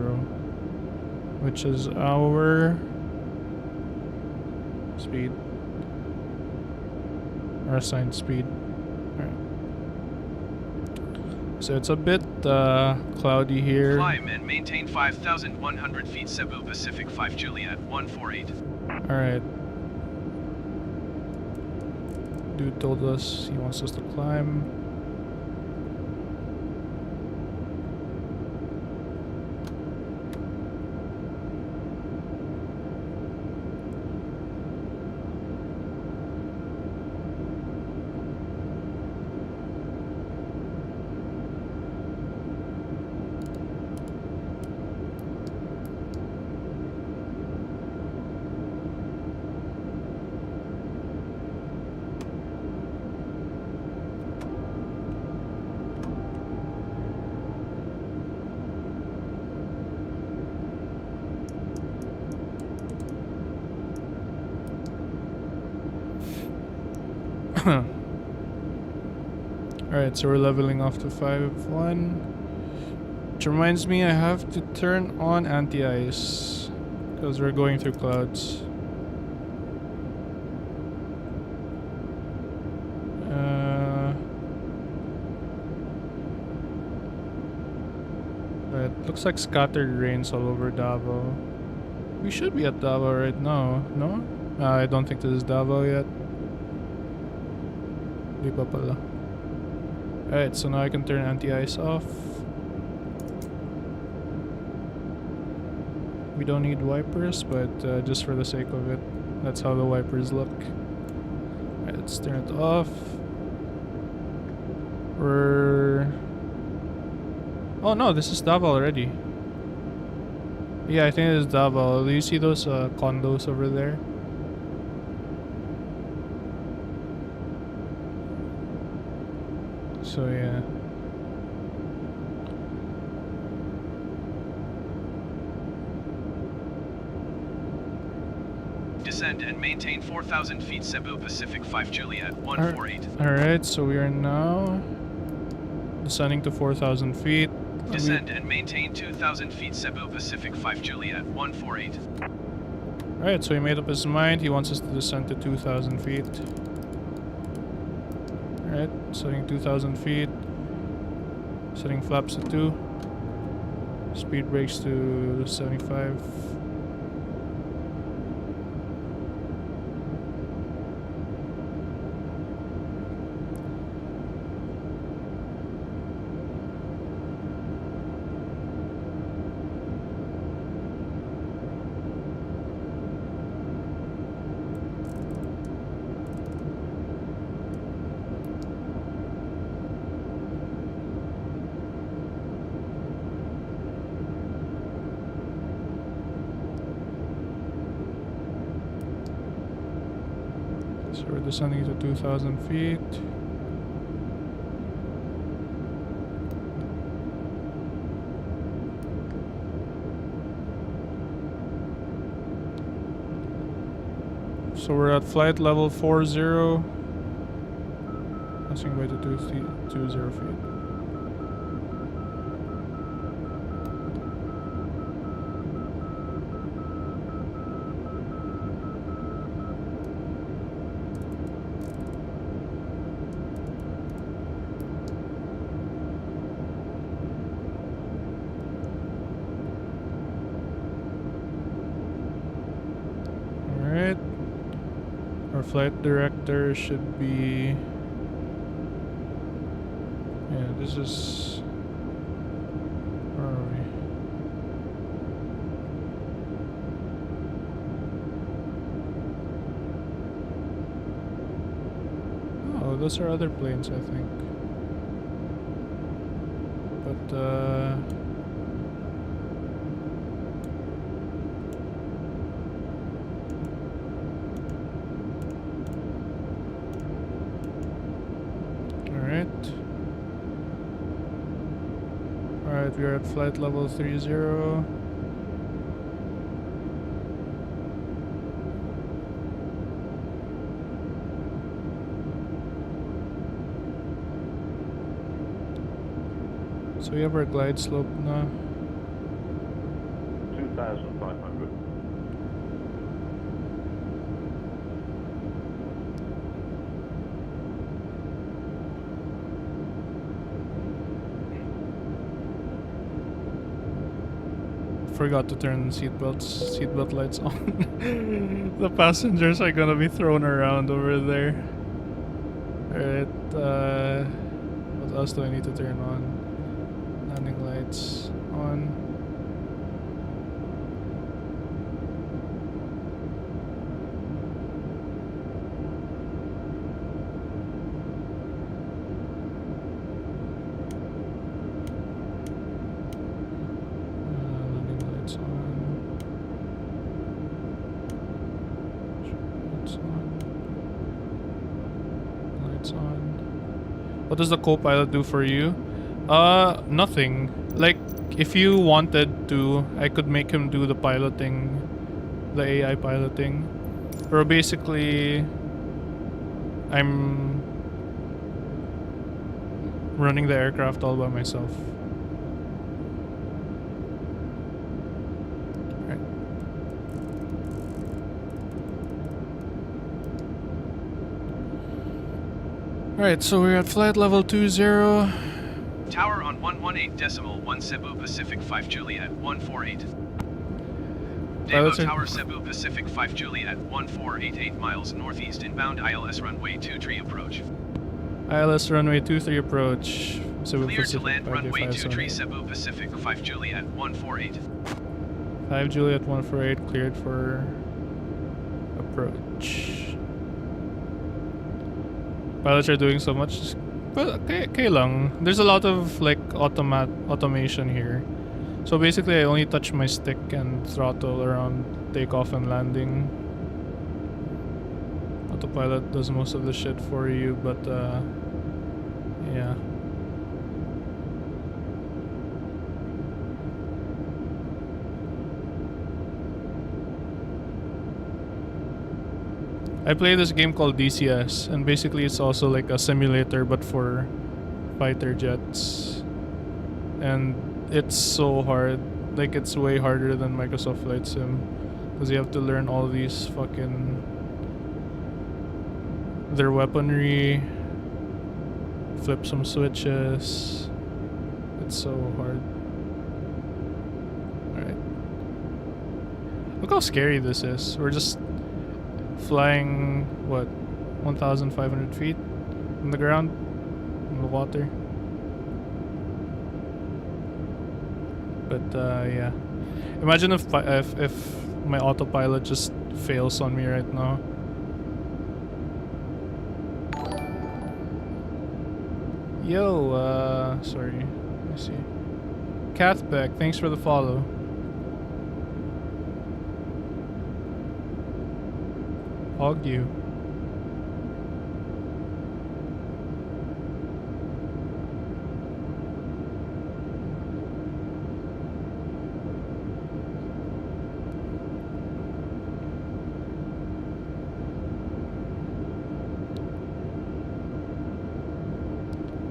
which is our speed. Our assigned speed. Alright. So it's a bit cloudy here. Climb and maintain 5,100 feet Cebu Pacific 5 Juliet 148. Alright. Dude told us he wants us to climb. Alright, so we're leveling off to 5-1. Which reminds me, I have to turn on anti-ice. Because we're going through clouds. Right, looks like scattered rains all over Davao. We should be at Davao right now, no? I don't think this is Davao yet. Di pa pala. Alright, so now I can turn anti-ice off. We don't need wipers, but just for the sake of it, that's how the wipers look. Alright, let's turn it off. Oh no, this is Davao already. Yeah, I think it is Davao. Do you see those condos over there? So yeah. Descend and maintain 4,000 feet Cebu Pacific 5 Juliet 148. Alright, so we are now descending to 4,000 feet. Descend and maintain 2,000 feet Cebu Pacific 5 Juliet 148. Alright, so he made up his mind. He wants us to descend to 2,000 feet. Alright, setting 2,000 feet. Setting flaps to 2. Speed brakes to 75. So we're descending to 2,000 feet. So we're at flight level 40. Passing by to 20 feet. Alright. Our flight director should be... Yeah, this is... Where are we? Oh, those are other planes, I think. But, Alright, we are at flight level 30. So we have our glide slope now. 2,500. Forgot to turn seatbelt lights on. The passengers are gonna be thrown around over there. Alright, what else do I need to turn on? Landing lights on. Landing lights on. Lights on. Lights on. What does the co-pilot do for you? Nothing. Like, if you wanted to, I could make him do the piloting, the AI piloting. Or basically, I'm running the aircraft all by myself. Right. Alright, so we're at flight level 20. Tower on 118.1 Cebu Pacific 5 Juliet 148. Davao Pilots are- Tower Cebu Pacific 5 Juliet 1488 miles northeast inbound ILS runway 23 approach. ILS runway 23 approach. Cebu Cleared to Pacific land 5 runway J5 23 Cebu Pacific 5 Juliet 148. 5 Juliet 148 cleared for approach. Pilots are doing so much, but okay lang. There's a lot of like automation here. So basically, I only touch my stick and throttle around takeoff and landing. Autopilot does most of the shit for you, but yeah. I play this game called DCS, and basically it's also like a simulator but for fighter jets. And it's so hard. Like, it's way harder than Microsoft Flight Sim, because you have to learn all these fucking... their weaponry, flip some switches. It's so hard. Alright. Look how scary this is. We're just flying, what, 1,500 feet on the ground, in the water. But yeah, imagine if my autopilot just fails on me right now. Yo, sorry, let me see. Cathbeck, thanks for the follow. Hog you.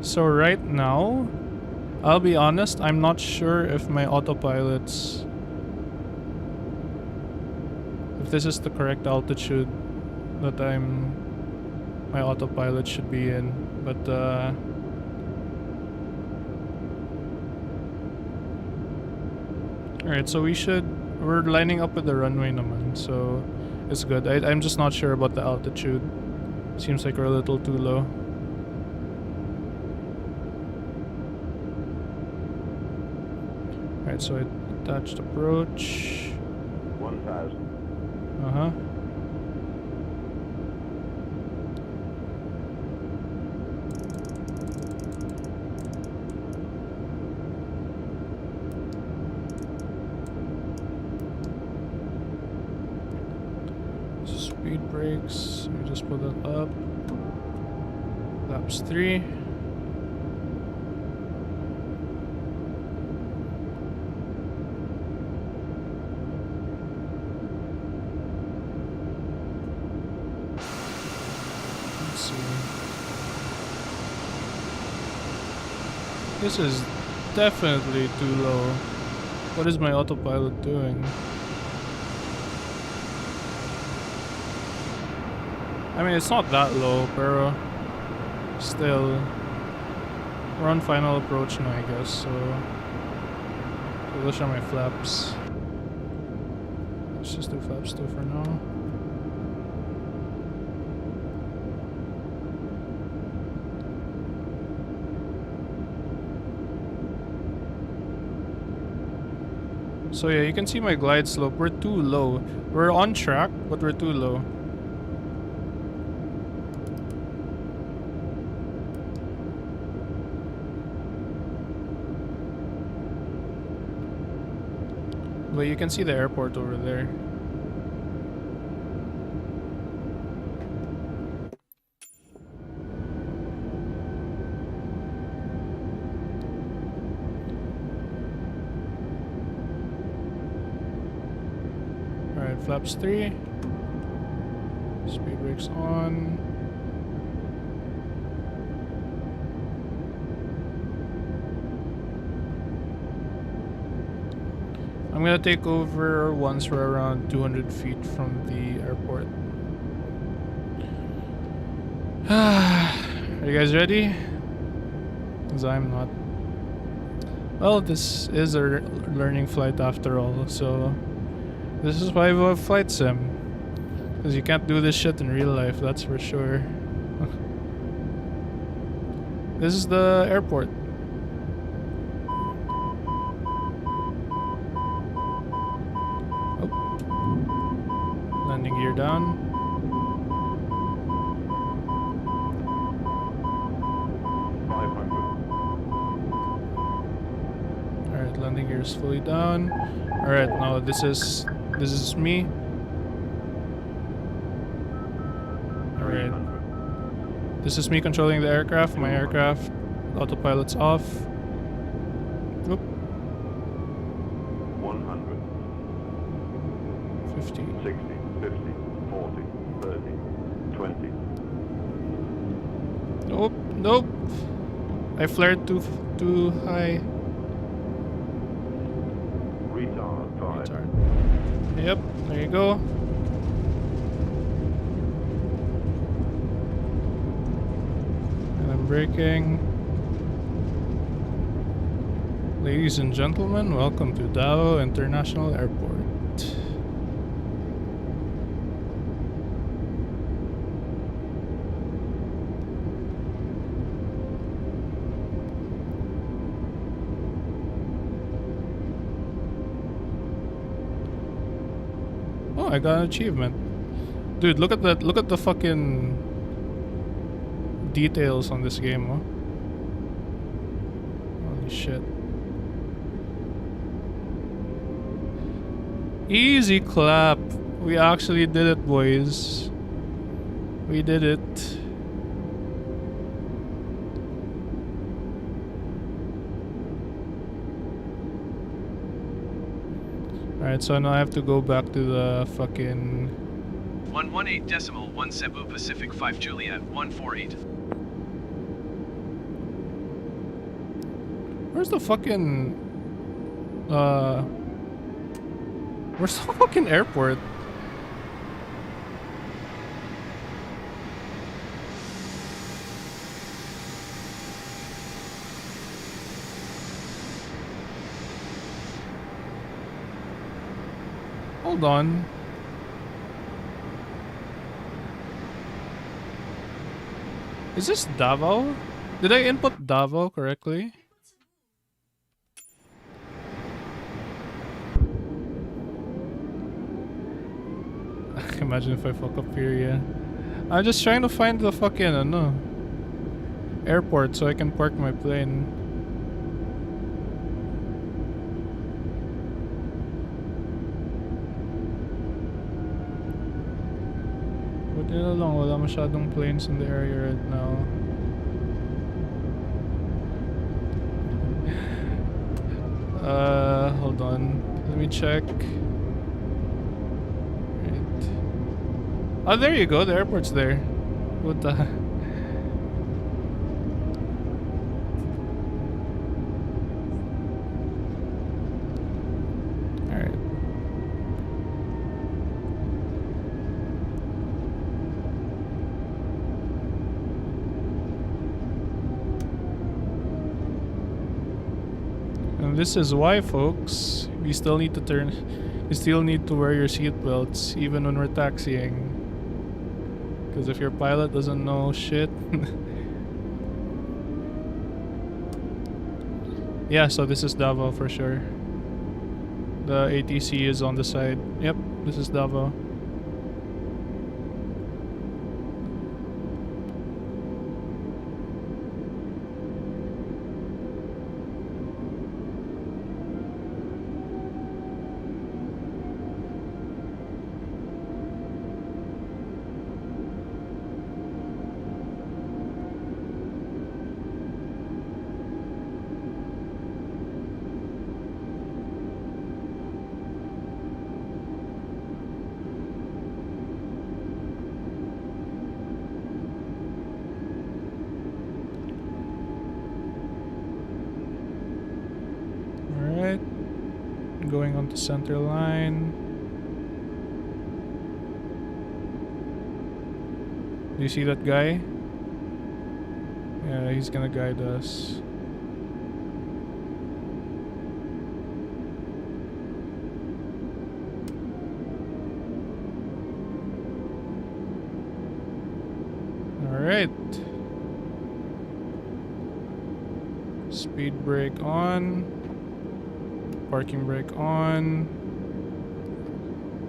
So right now, I'll be honest, I'm not sure if my autopilot's... if this is the correct altitude that my autopilot should be in, but alright, so we're lining up with the runway naman, so it's good. I'm just not sure about the altitude. Seems like we're a little too low. Alright, so I attached approach. 1,000. Uh-huh. Speed brakes, we just put that up. Flaps 3. Let's see. This is definitely too low. What is my autopilot doing? I mean, it's not that low, pero still, we're on final approach now, I guess, so those are my flaps. Let's just do flaps 2 for now. So yeah, you can see my glide slope. We're too low. We're on track, but we're too low. But you can see the airport over there. Alright, flaps 3. Speed brakes on. I'm gonna take over once we're around 200 feet from the airport. Are you guys ready? Because I'm not. Well, this is a learning flight after all, so this is why we have flight sim. Because you can't do this shit in real life, that's for sure. This is the airport. Oh. Landing gear down. 500. Alright, landing gear is fully down. Alright, now this is me. Alright. 300. This is me controlling the aircraft. My aircraft. Autopilot's off. Oop. 100. 50. 60. 50. 40. 30. 20. Nope. Nope. I flared too high. Retard 5. Retard. Yep. There you go. And I'm braking. Ladies and gentlemen, welcome to Davao International Airport. Oh, I got an achievement. Dude, look at that. Look at the fucking details on this game, huh? Holy shit. Easy clap. We actually did it, boys. We did it. Alright, so now I have to go back to the fucking 118.1 Cebu Pacific 5 Juliet 148. Where's the fucking where's the fucking airport? Hold on. Is this Davao? Did I input Davao correctly? Imagine if I fuck up here, yeah. I'm just trying to find the fucking airport so I can park my plane. Buti na lang, wala masyadong planes in the area right now. Hold on. Let me check. Oh, there you go. The airport's there. What the? Alright. And this is why, folks, we still need to you still need to wear your seatbelts even when we're taxiing. Because if your pilot doesn't know shit. Yeah, so this is Davao for sure. The ATC is on the side. Yep, this is Davao. going on the center line. Do you see that guy? Yeah, he's gonna guide us. Alright. Speed brake on. Parking brake on.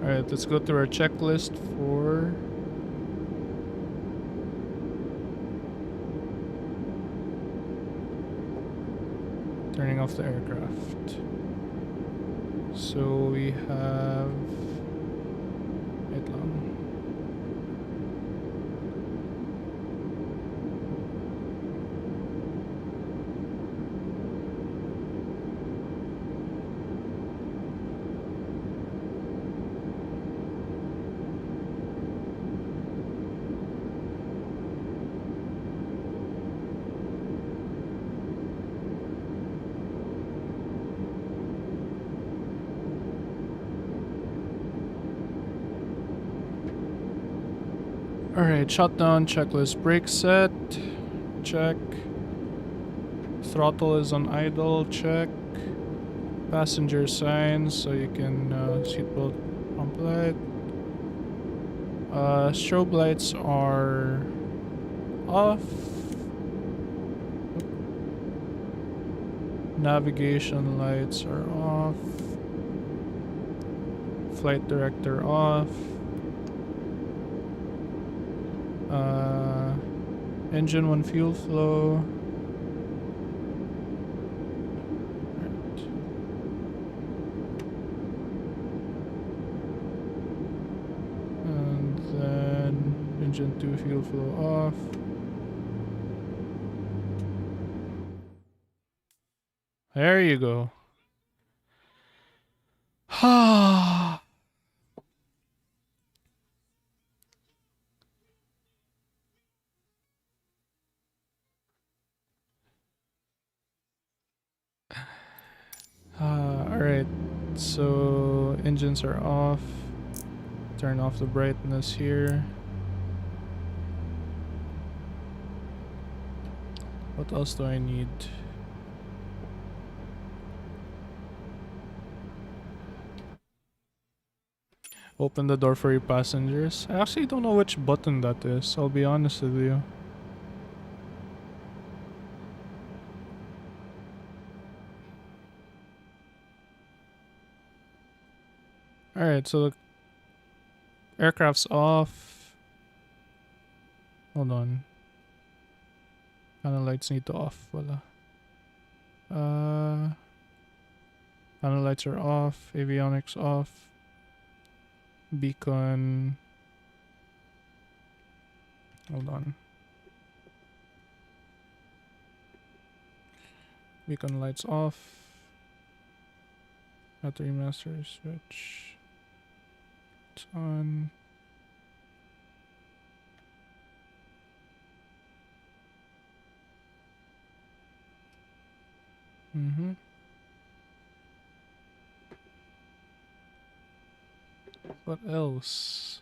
Alright, let's go through our checklist for turning off the aircraft. So we have wait lang. Alright, shutdown checklist. Brake set. Check. Throttle is on idle. Check. Passenger signs so you can seatbelt pump light. Strobe lights are off. Navigation lights are off. Flight director off. Engine 1 fuel flow. Right. And then engine 2 fuel flow off. There you go. Alright, so engines are off. Turn off the brightness here. What else do I need? Open the door for your passengers. I actually don't know which button that is, I'll be honest with you. Alright, so the aircraft's off. Hold on. Panel lights need to off. Voila. Panel lights are off. Avionics off. Beacon. Hold on. Beacon lights off. Battery master switch. It's on. What else?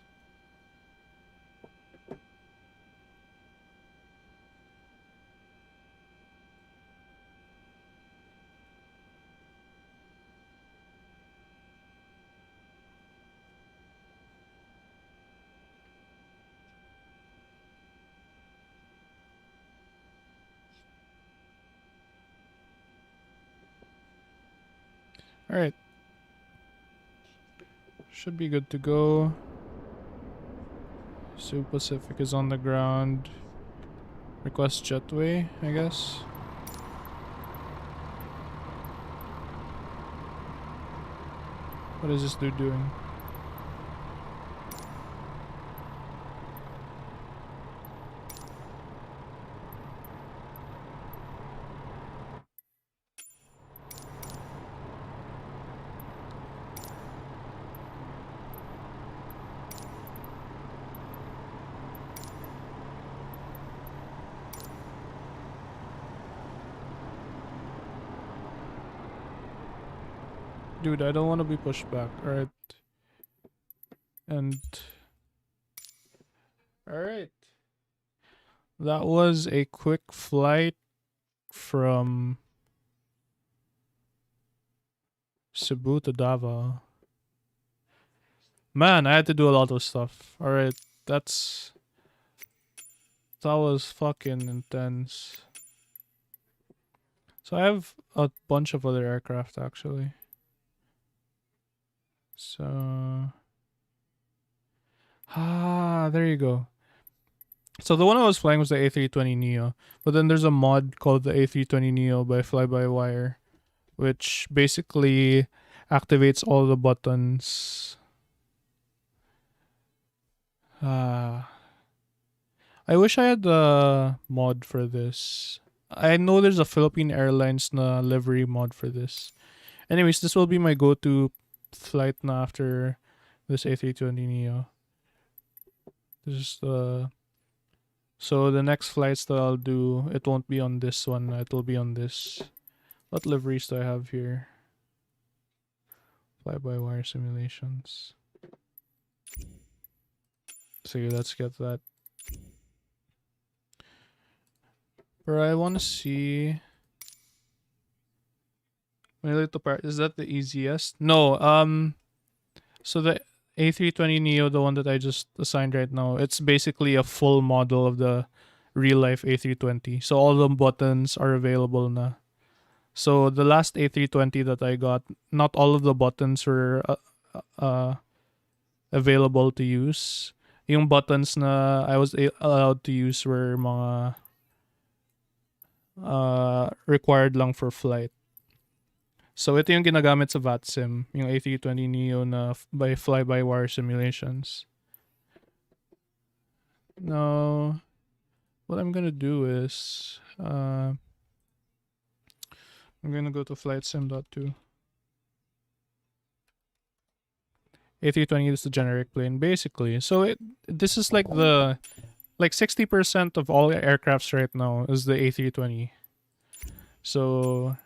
Alright. Should be good to go. Cebu Pacific is on the ground. Request jetway, I guess. What is this dude doing? Dude, I don't want to be pushed back. Alright. And... Alright. That was a quick flight from Cebu to Davao. Man, I had to do a lot of stuff. Alright, that was fucking intense. So I have a bunch of other aircraft actually. So there you go. So the one I was flying was the A320Neo, but then there's a mod called the A320Neo by Fly-by-Wire, which basically activates all the buttons. I wish I had the mod for this. I know there's a Philippine Airlines na livery mod for this. Anyways, this will be my go-to flight na after this A320Neo. This is the... So the next flights that I'll do, it won't be on this one. It'll be on this. What liveries do I have here? Fly-by-wire simulations. So let's get that. But I want to see. Is that the easiest? No. So the A320Neo, the one that I just assigned right now, it's basically a full model of the real life A320. So all the buttons are available na. So the last A320 that I got, not all of the buttons were available to use. Yung buttons na I was allowed to use were mga required lang for flight. So ito yung ginagamit sa VATSIM, yung A320Neo na by fly-by-wire simulations. Now, what I'm gonna do is I'm gonna go to flightsim.2. A320 is the generic plane, basically. So this is like 60% of all aircrafts right now is the A320. So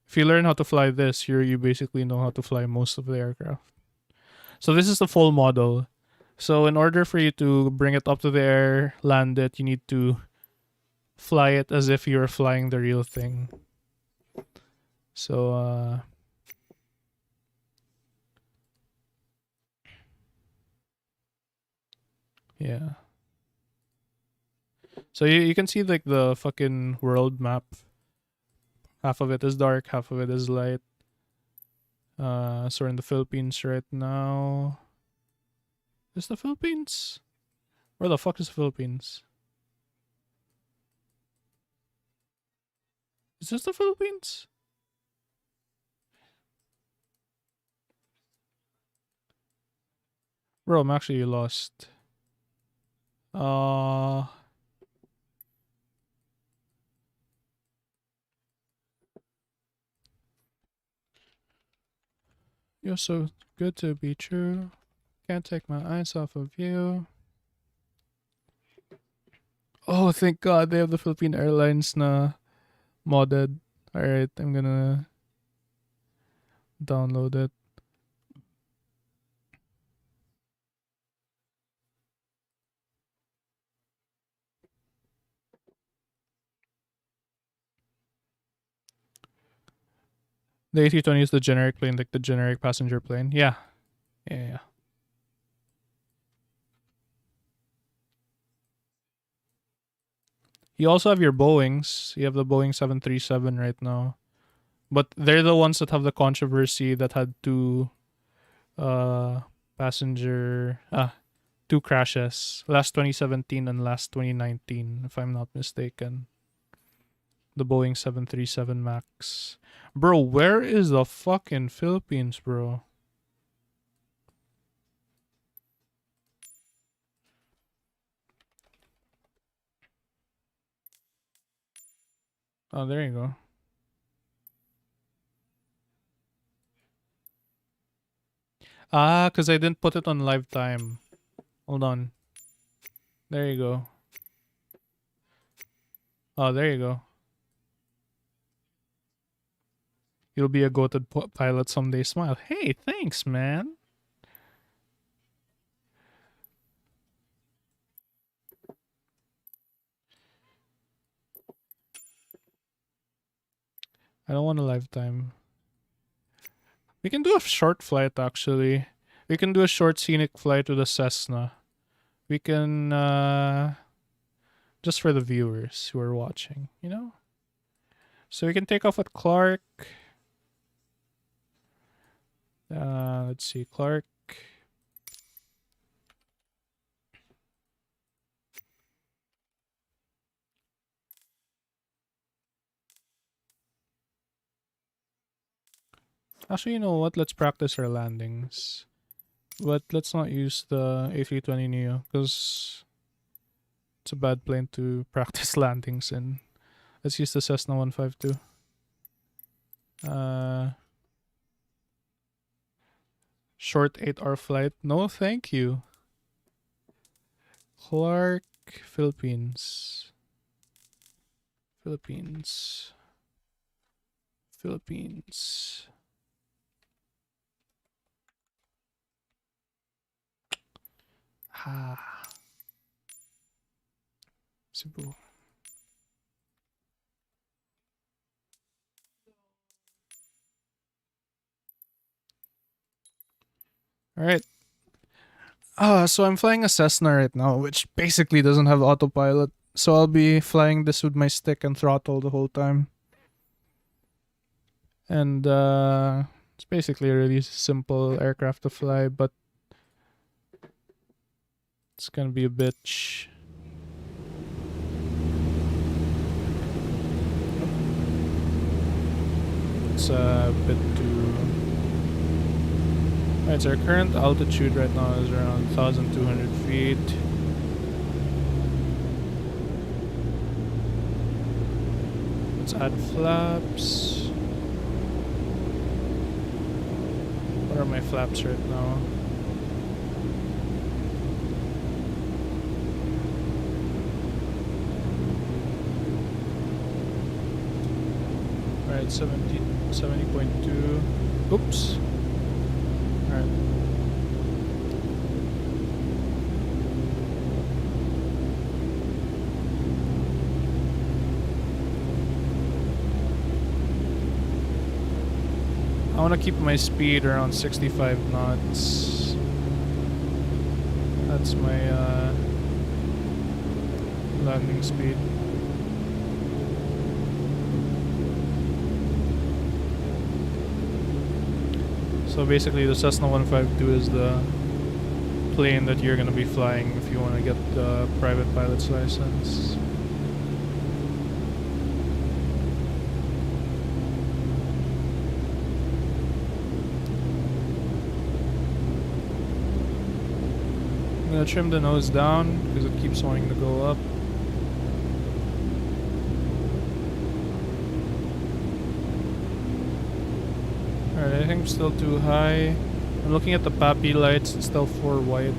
if you learn how to fly this, you basically know how to fly most of the aircraft. So this is the full model. So in order for you to bring it up to the air, land it, you need to fly it as if you're flying the real thing. So yeah. So you can see like the fucking world map. Half of it is dark, half of it is light. So we're in the Philippines right now. Is the Philippines? Where the fuck is the Philippines? Is this the Philippines? Bro, I'm actually lost. You're so good to be true. Can't take my eyes off of you. Oh, thank God they have the Philippine Airlines na modded. Alright, I'm gonna download it. The A320 is the generic plane, like the generic passenger plane. Yeah. Yeah. You also have your Boeings. You have the Boeing 737 right now. But they're the ones that have the controversy that had two two crashes. Last 2017 and last 2019, if I'm not mistaken. The Boeing 737 MAX. Bro, where is the fucking Philippines, bro? Oh, there you go. Because I didn't put it on live time. Hold on. There you go. Oh, there you go. You'll be a goated pilot someday. Smile. Hey, thanks, man. I don't want a lifetime. We can do a short flight, actually. We can do a short scenic flight with a Cessna. We can, just for the viewers who are watching, you know? So we can take off at Clark. Let's see, Clark. Actually, you know what? Let's practice our landings. But let's not use the A320Neo because it's a bad plane to practice landings in. Let's use the Cessna 152. Short 8-hour flight. No, thank you. Clark, Philippines. Philippines. Philippines. Ah. Cebu. Alright. So I'm flying a Cessna right now, which basically doesn't have autopilot. So I'll be flying this with my stick and throttle the whole time. And it's basically a really simple aircraft to fly, but it's gonna be a bitch. It's a bit too... Alright, so our current altitude right now is around 1,200 feet. Let's add flaps. What are my flaps right now? Alright, 70.2. Oops. Alright. I want to keep my speed around 65 knots. That's my landing speed. So basically the Cessna 152 is the plane that you're going to be flying if you want to get the private pilot's license. I'm going to trim the nose down because it keeps wanting to go up. Alright, I think I'm still too high. I'm looking at the PAPI lights, it's still 4 white.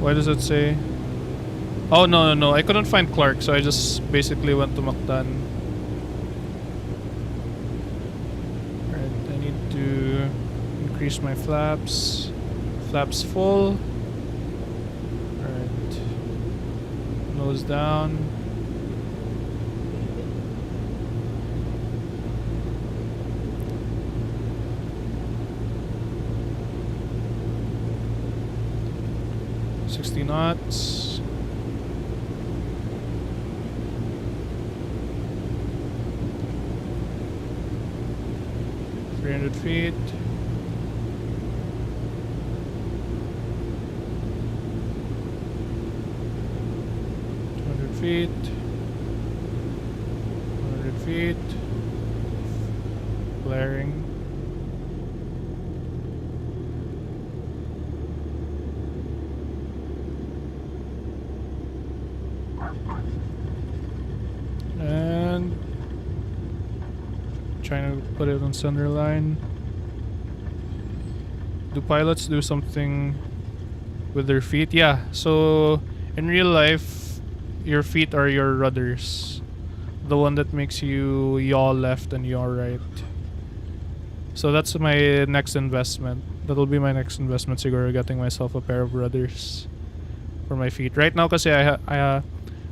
Why does it say? Oh, no. I couldn't find Clark, so I just basically went to Mactan. Alright, I need to increase my flaps. Flaps full. Alright. Nose down. Knots. 300 feet. 200 feet. 100 feet. Flaring. And trying to put it on center line. Do pilots do something with their feet? Yeah, so in real life, your feet are your rudders. The one that makes you yaw left and yaw right. So that's my next investment. That'll be my next investment, siguro, getting myself a pair of rudders for my feet. Right now, kasi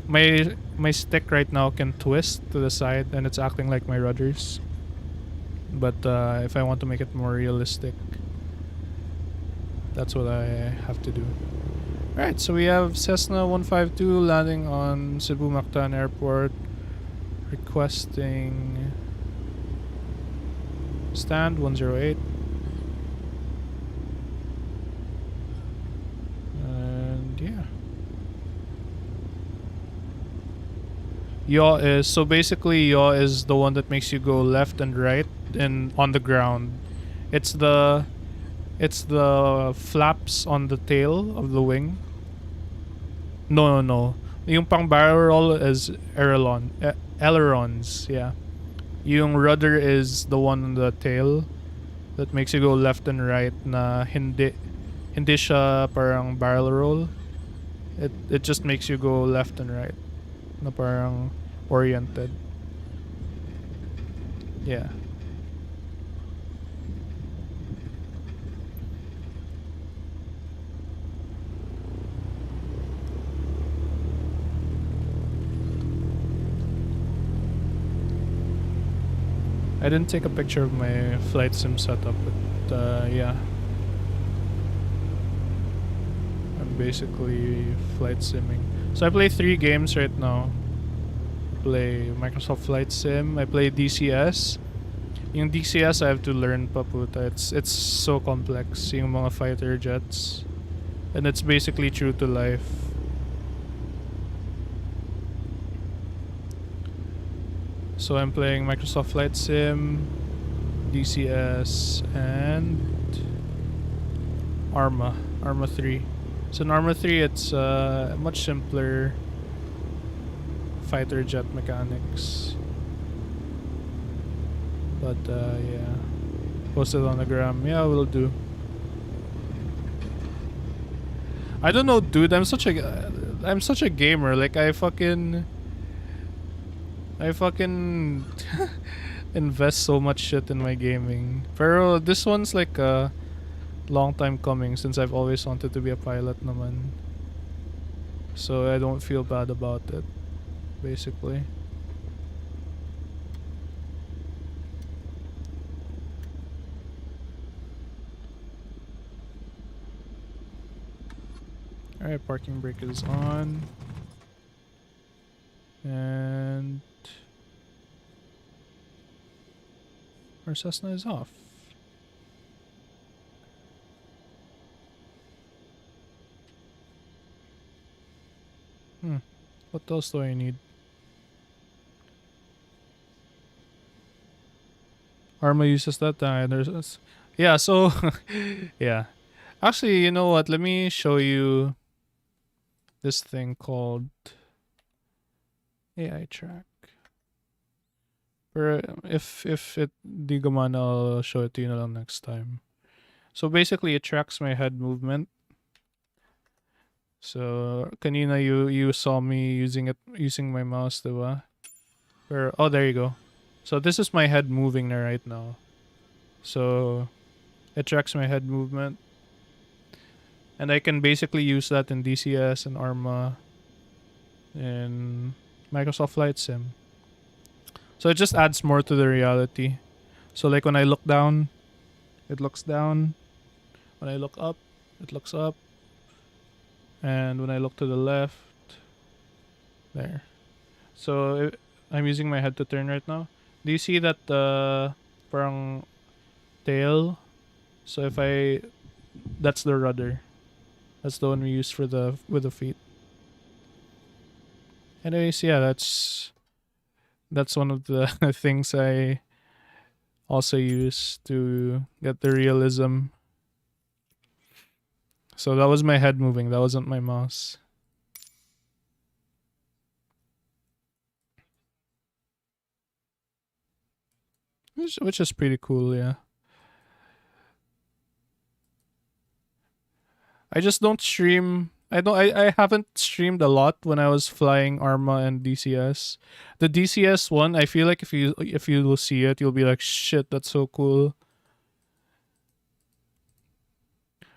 my stick right now can twist to the side and it's acting like my rudders. But if I want to make it more realistic, that's what I have to do. Alright, so we have Cessna 152 landing on Cebu Mactan Airport, requesting stand 108. And yeah. Yaw is, so basically yaw is the one that makes you go left and right and on the ground. It's the flaps on the tail of the wing. No. Yung pang barrel roll is ailerons, yeah. Yung rudder is the one on the tail that makes you go left and right na hindi siya parang barrel roll. It just makes you go left and right na parang oriented. Yeah. I didn't take a picture of my flight sim setup, but yeah. I'm basically flight simming. So I play 3 games right now. I play Microsoft Flight Sim, I play DCS. Yung DCS I have to learn pa puta. It's so complex, yung mga fighter jets. And it's basically true to life. So I'm playing Microsoft Flight Sim, DCS, and Arma 3. So in Arma 3, it's much simpler fighter jet mechanics. But yeah, post it on the gram. Yeah, will do. I don't know, dude. I'm such a gamer. Like I fucking invest so much shit in my gaming. Pero this one's like a long time coming since I've always wanted to be a pilot naman. So I don't feel bad about it, basically. Alright, parking brake is on. And our Cessna is off. What else do I need? Arma uses that. Yeah, so yeah. Actually, you know what? Let me show you this thing called AI track. Or if it di gumana, I'll show it to you na lang next time. So basically, it tracks my head movement. So kanina you saw me using my mouse, diba? Oh, there you go. So this is my head moving right now. So it tracks my head movement. And I can basically use that in DCS and Arma and Microsoft Flight Sim. So it just adds more to the reality. So like when I look down, it looks down. When I look up, it looks up. And when I look to the left, there. So I'm using my head to turn right now. Do you see that parang tail? So that's the rudder. That's the one we use with the feet. Anyways, yeah, that's one of the things I also use to get the realism. So that was my head moving. That wasn't my mouse. which is pretty cool, yeah. I just don't stream. I haven't streamed a lot when I was flying Arma and DCS. The DCS one, I feel like if you will see it, you'll be like, shit, that's so cool.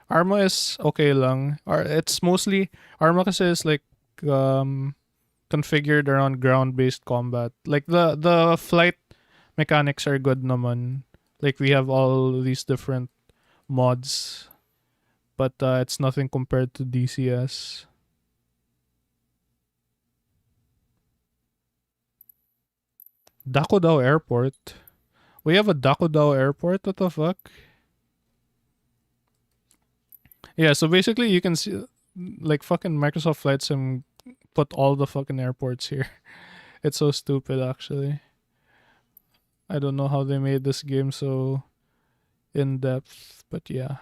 Arma is okay lang. It's mostly Arma kasi is like configured around ground-based combat. Like the flight mechanics are good naman. Like we have all these different mods, but it's nothing compared to DCS. Dakodao Airport. We have a Dakodao Airport. What the fuck? Yeah, so basically you can see like fucking Microsoft Flight Sim put all the fucking airports here. It's so stupid actually. I don't know how they made this game so in depth, but yeah.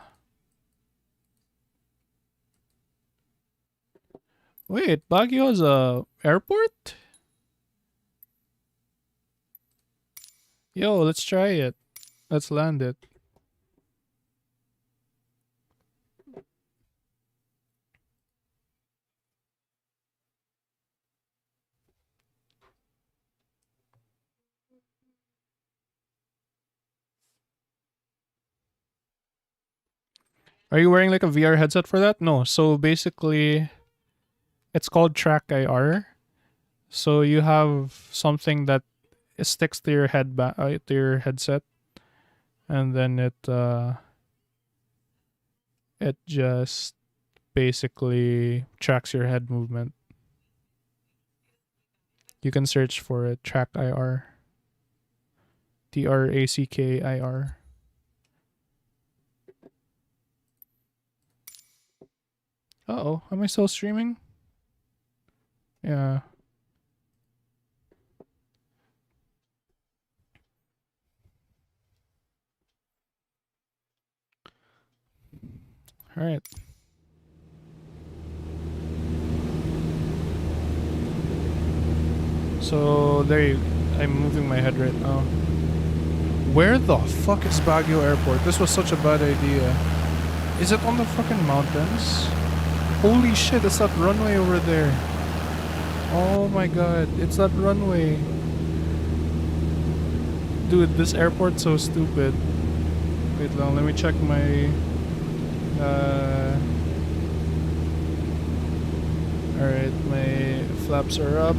Wait, Baguio's a airport? Yo, let's try it. Let's land it. Are you wearing like a VR headset for that? No. So basically, it's called Track IR. So you have something that sticks to your to your headset, and then it just basically tracks your head movement. You can search for it. Track IR. TRACKIR. Uh-oh, am I still streaming? Yeah. All right. So I'm moving my head right now. Where the fuck is Baguio Airport? This was such a bad idea. Is it on the fucking mountains? Holy shit, it's that runway over there. Oh my god, it's that runway. Dude, this airport's so stupid. Wait long, let me check my alright, my flaps are up.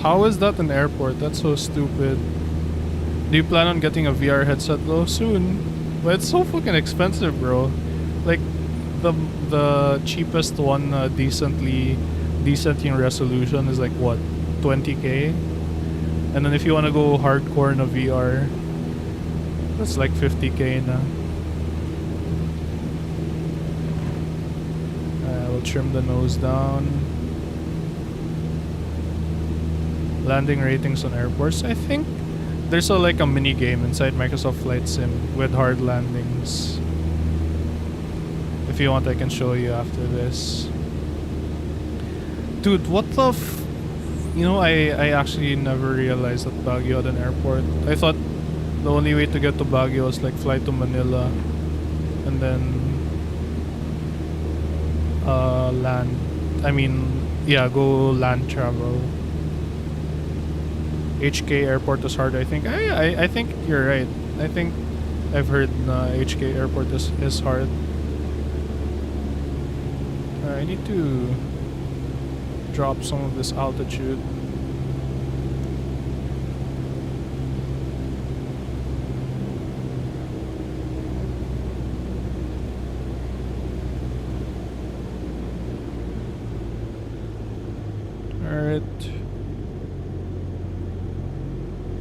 How is that an airport? That's so stupid. Do you plan on getting a VR headset though soon? But it's so fucking expensive, bro. Like the cheapest one, decent in resolution is like what, 20k, and then if you want to go hardcore in a VR, that's like 50k na. We'll trim the nose down. Landing ratings on airports. I think there's like a mini game inside Microsoft Flight Sim with hard landings. If you want, I can show you after this. Dude, what the you know, I actually never realized that Baguio had an airport. I thought the only way to get to Baguio was like fly to Manila and then land. I mean, yeah, go land travel. HK Airport is hard, I think. I think you're right. I think I've heard HK Airport is hard. I need to drop some of this altitude. Alright.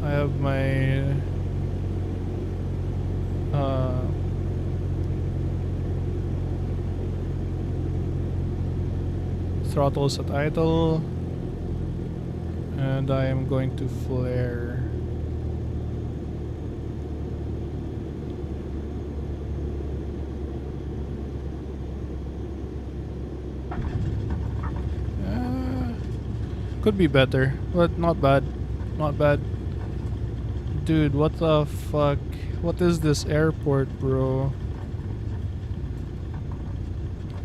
I have my throttles at idle, and I am going to flare. Could be better, but not bad. Not bad. Dude, what the fuck? What is this airport, bro?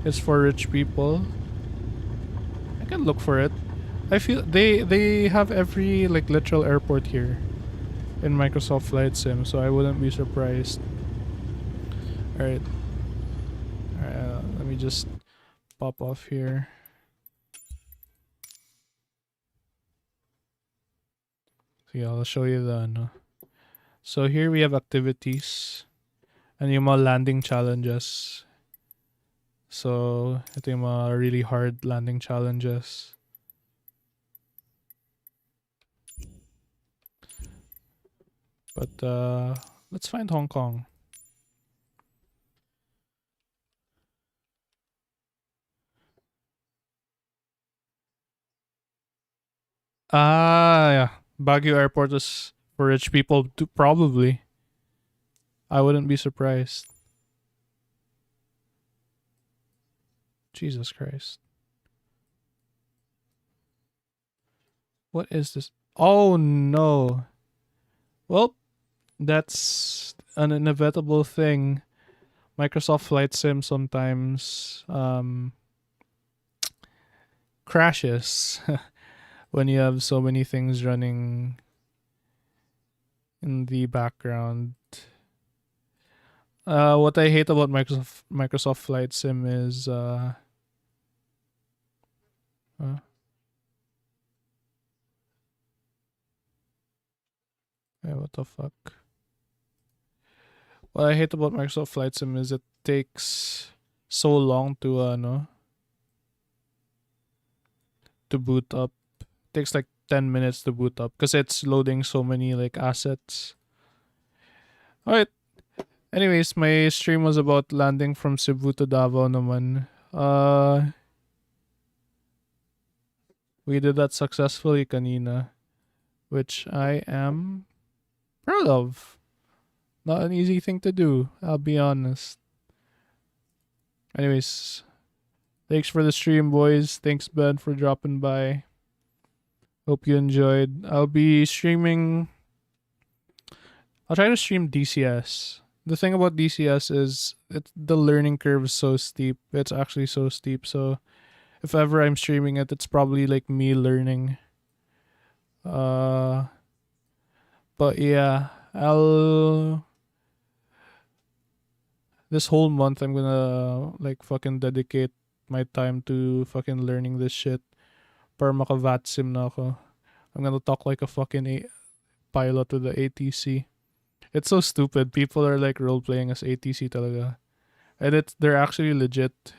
It's for rich people. I can look for it. I feel they have every like literal airport here in Microsoft Flight Sim, so I wouldn't be surprised. All right. Let me just pop off here. So yeah, I'll show you the ano. So here we have activities and yung mga landing challenges. So ito yung mga really hard landing challenges. But let's find Hong Kong. Yeah. Baguio Airport is for rich people too, probably. I wouldn't be surprised. Jesus Christ. What is this? Oh no. Well, that's an inevitable thing. Microsoft Flight Sim sometimes crashes when you have so many things running in the background. What I hate about Microsoft Flight Sim is what the fuck? What I hate about Microsoft Flight Sim is it takes so long to boot up. It takes like 10 minutes to boot up because it's loading so many like assets. All right. Anyways, my stream was about landing from Cebu to Davao naman. We did that successfully kanina, which I am proud of. Not an easy thing to do, I'll be honest. Anyways, thanks for the stream, boys. Thanks, Ben, for dropping by. Hope you enjoyed. I'll be streaming. I'll try to stream DCS. The thing about DCS is the learning curve is so steep. It's actually so steep. So if ever I'm streaming it, it's probably like me learning. But yeah, this whole month I'm gonna like fucking dedicate my time to fucking learning this shit. Para maka-VATSIM na ako. I'm gonna talk like a fucking pilot with the ATC. It's so stupid. People are like role playing as ATC talaga. And they're actually legit.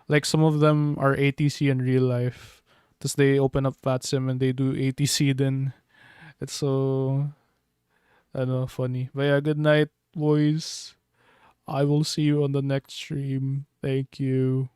Like some of them are ATC in real life. Just they open up VATSIM and they do ATC then. It's so I don't know, funny. But yeah, good night, boys. I will see you on the next stream. Thank you.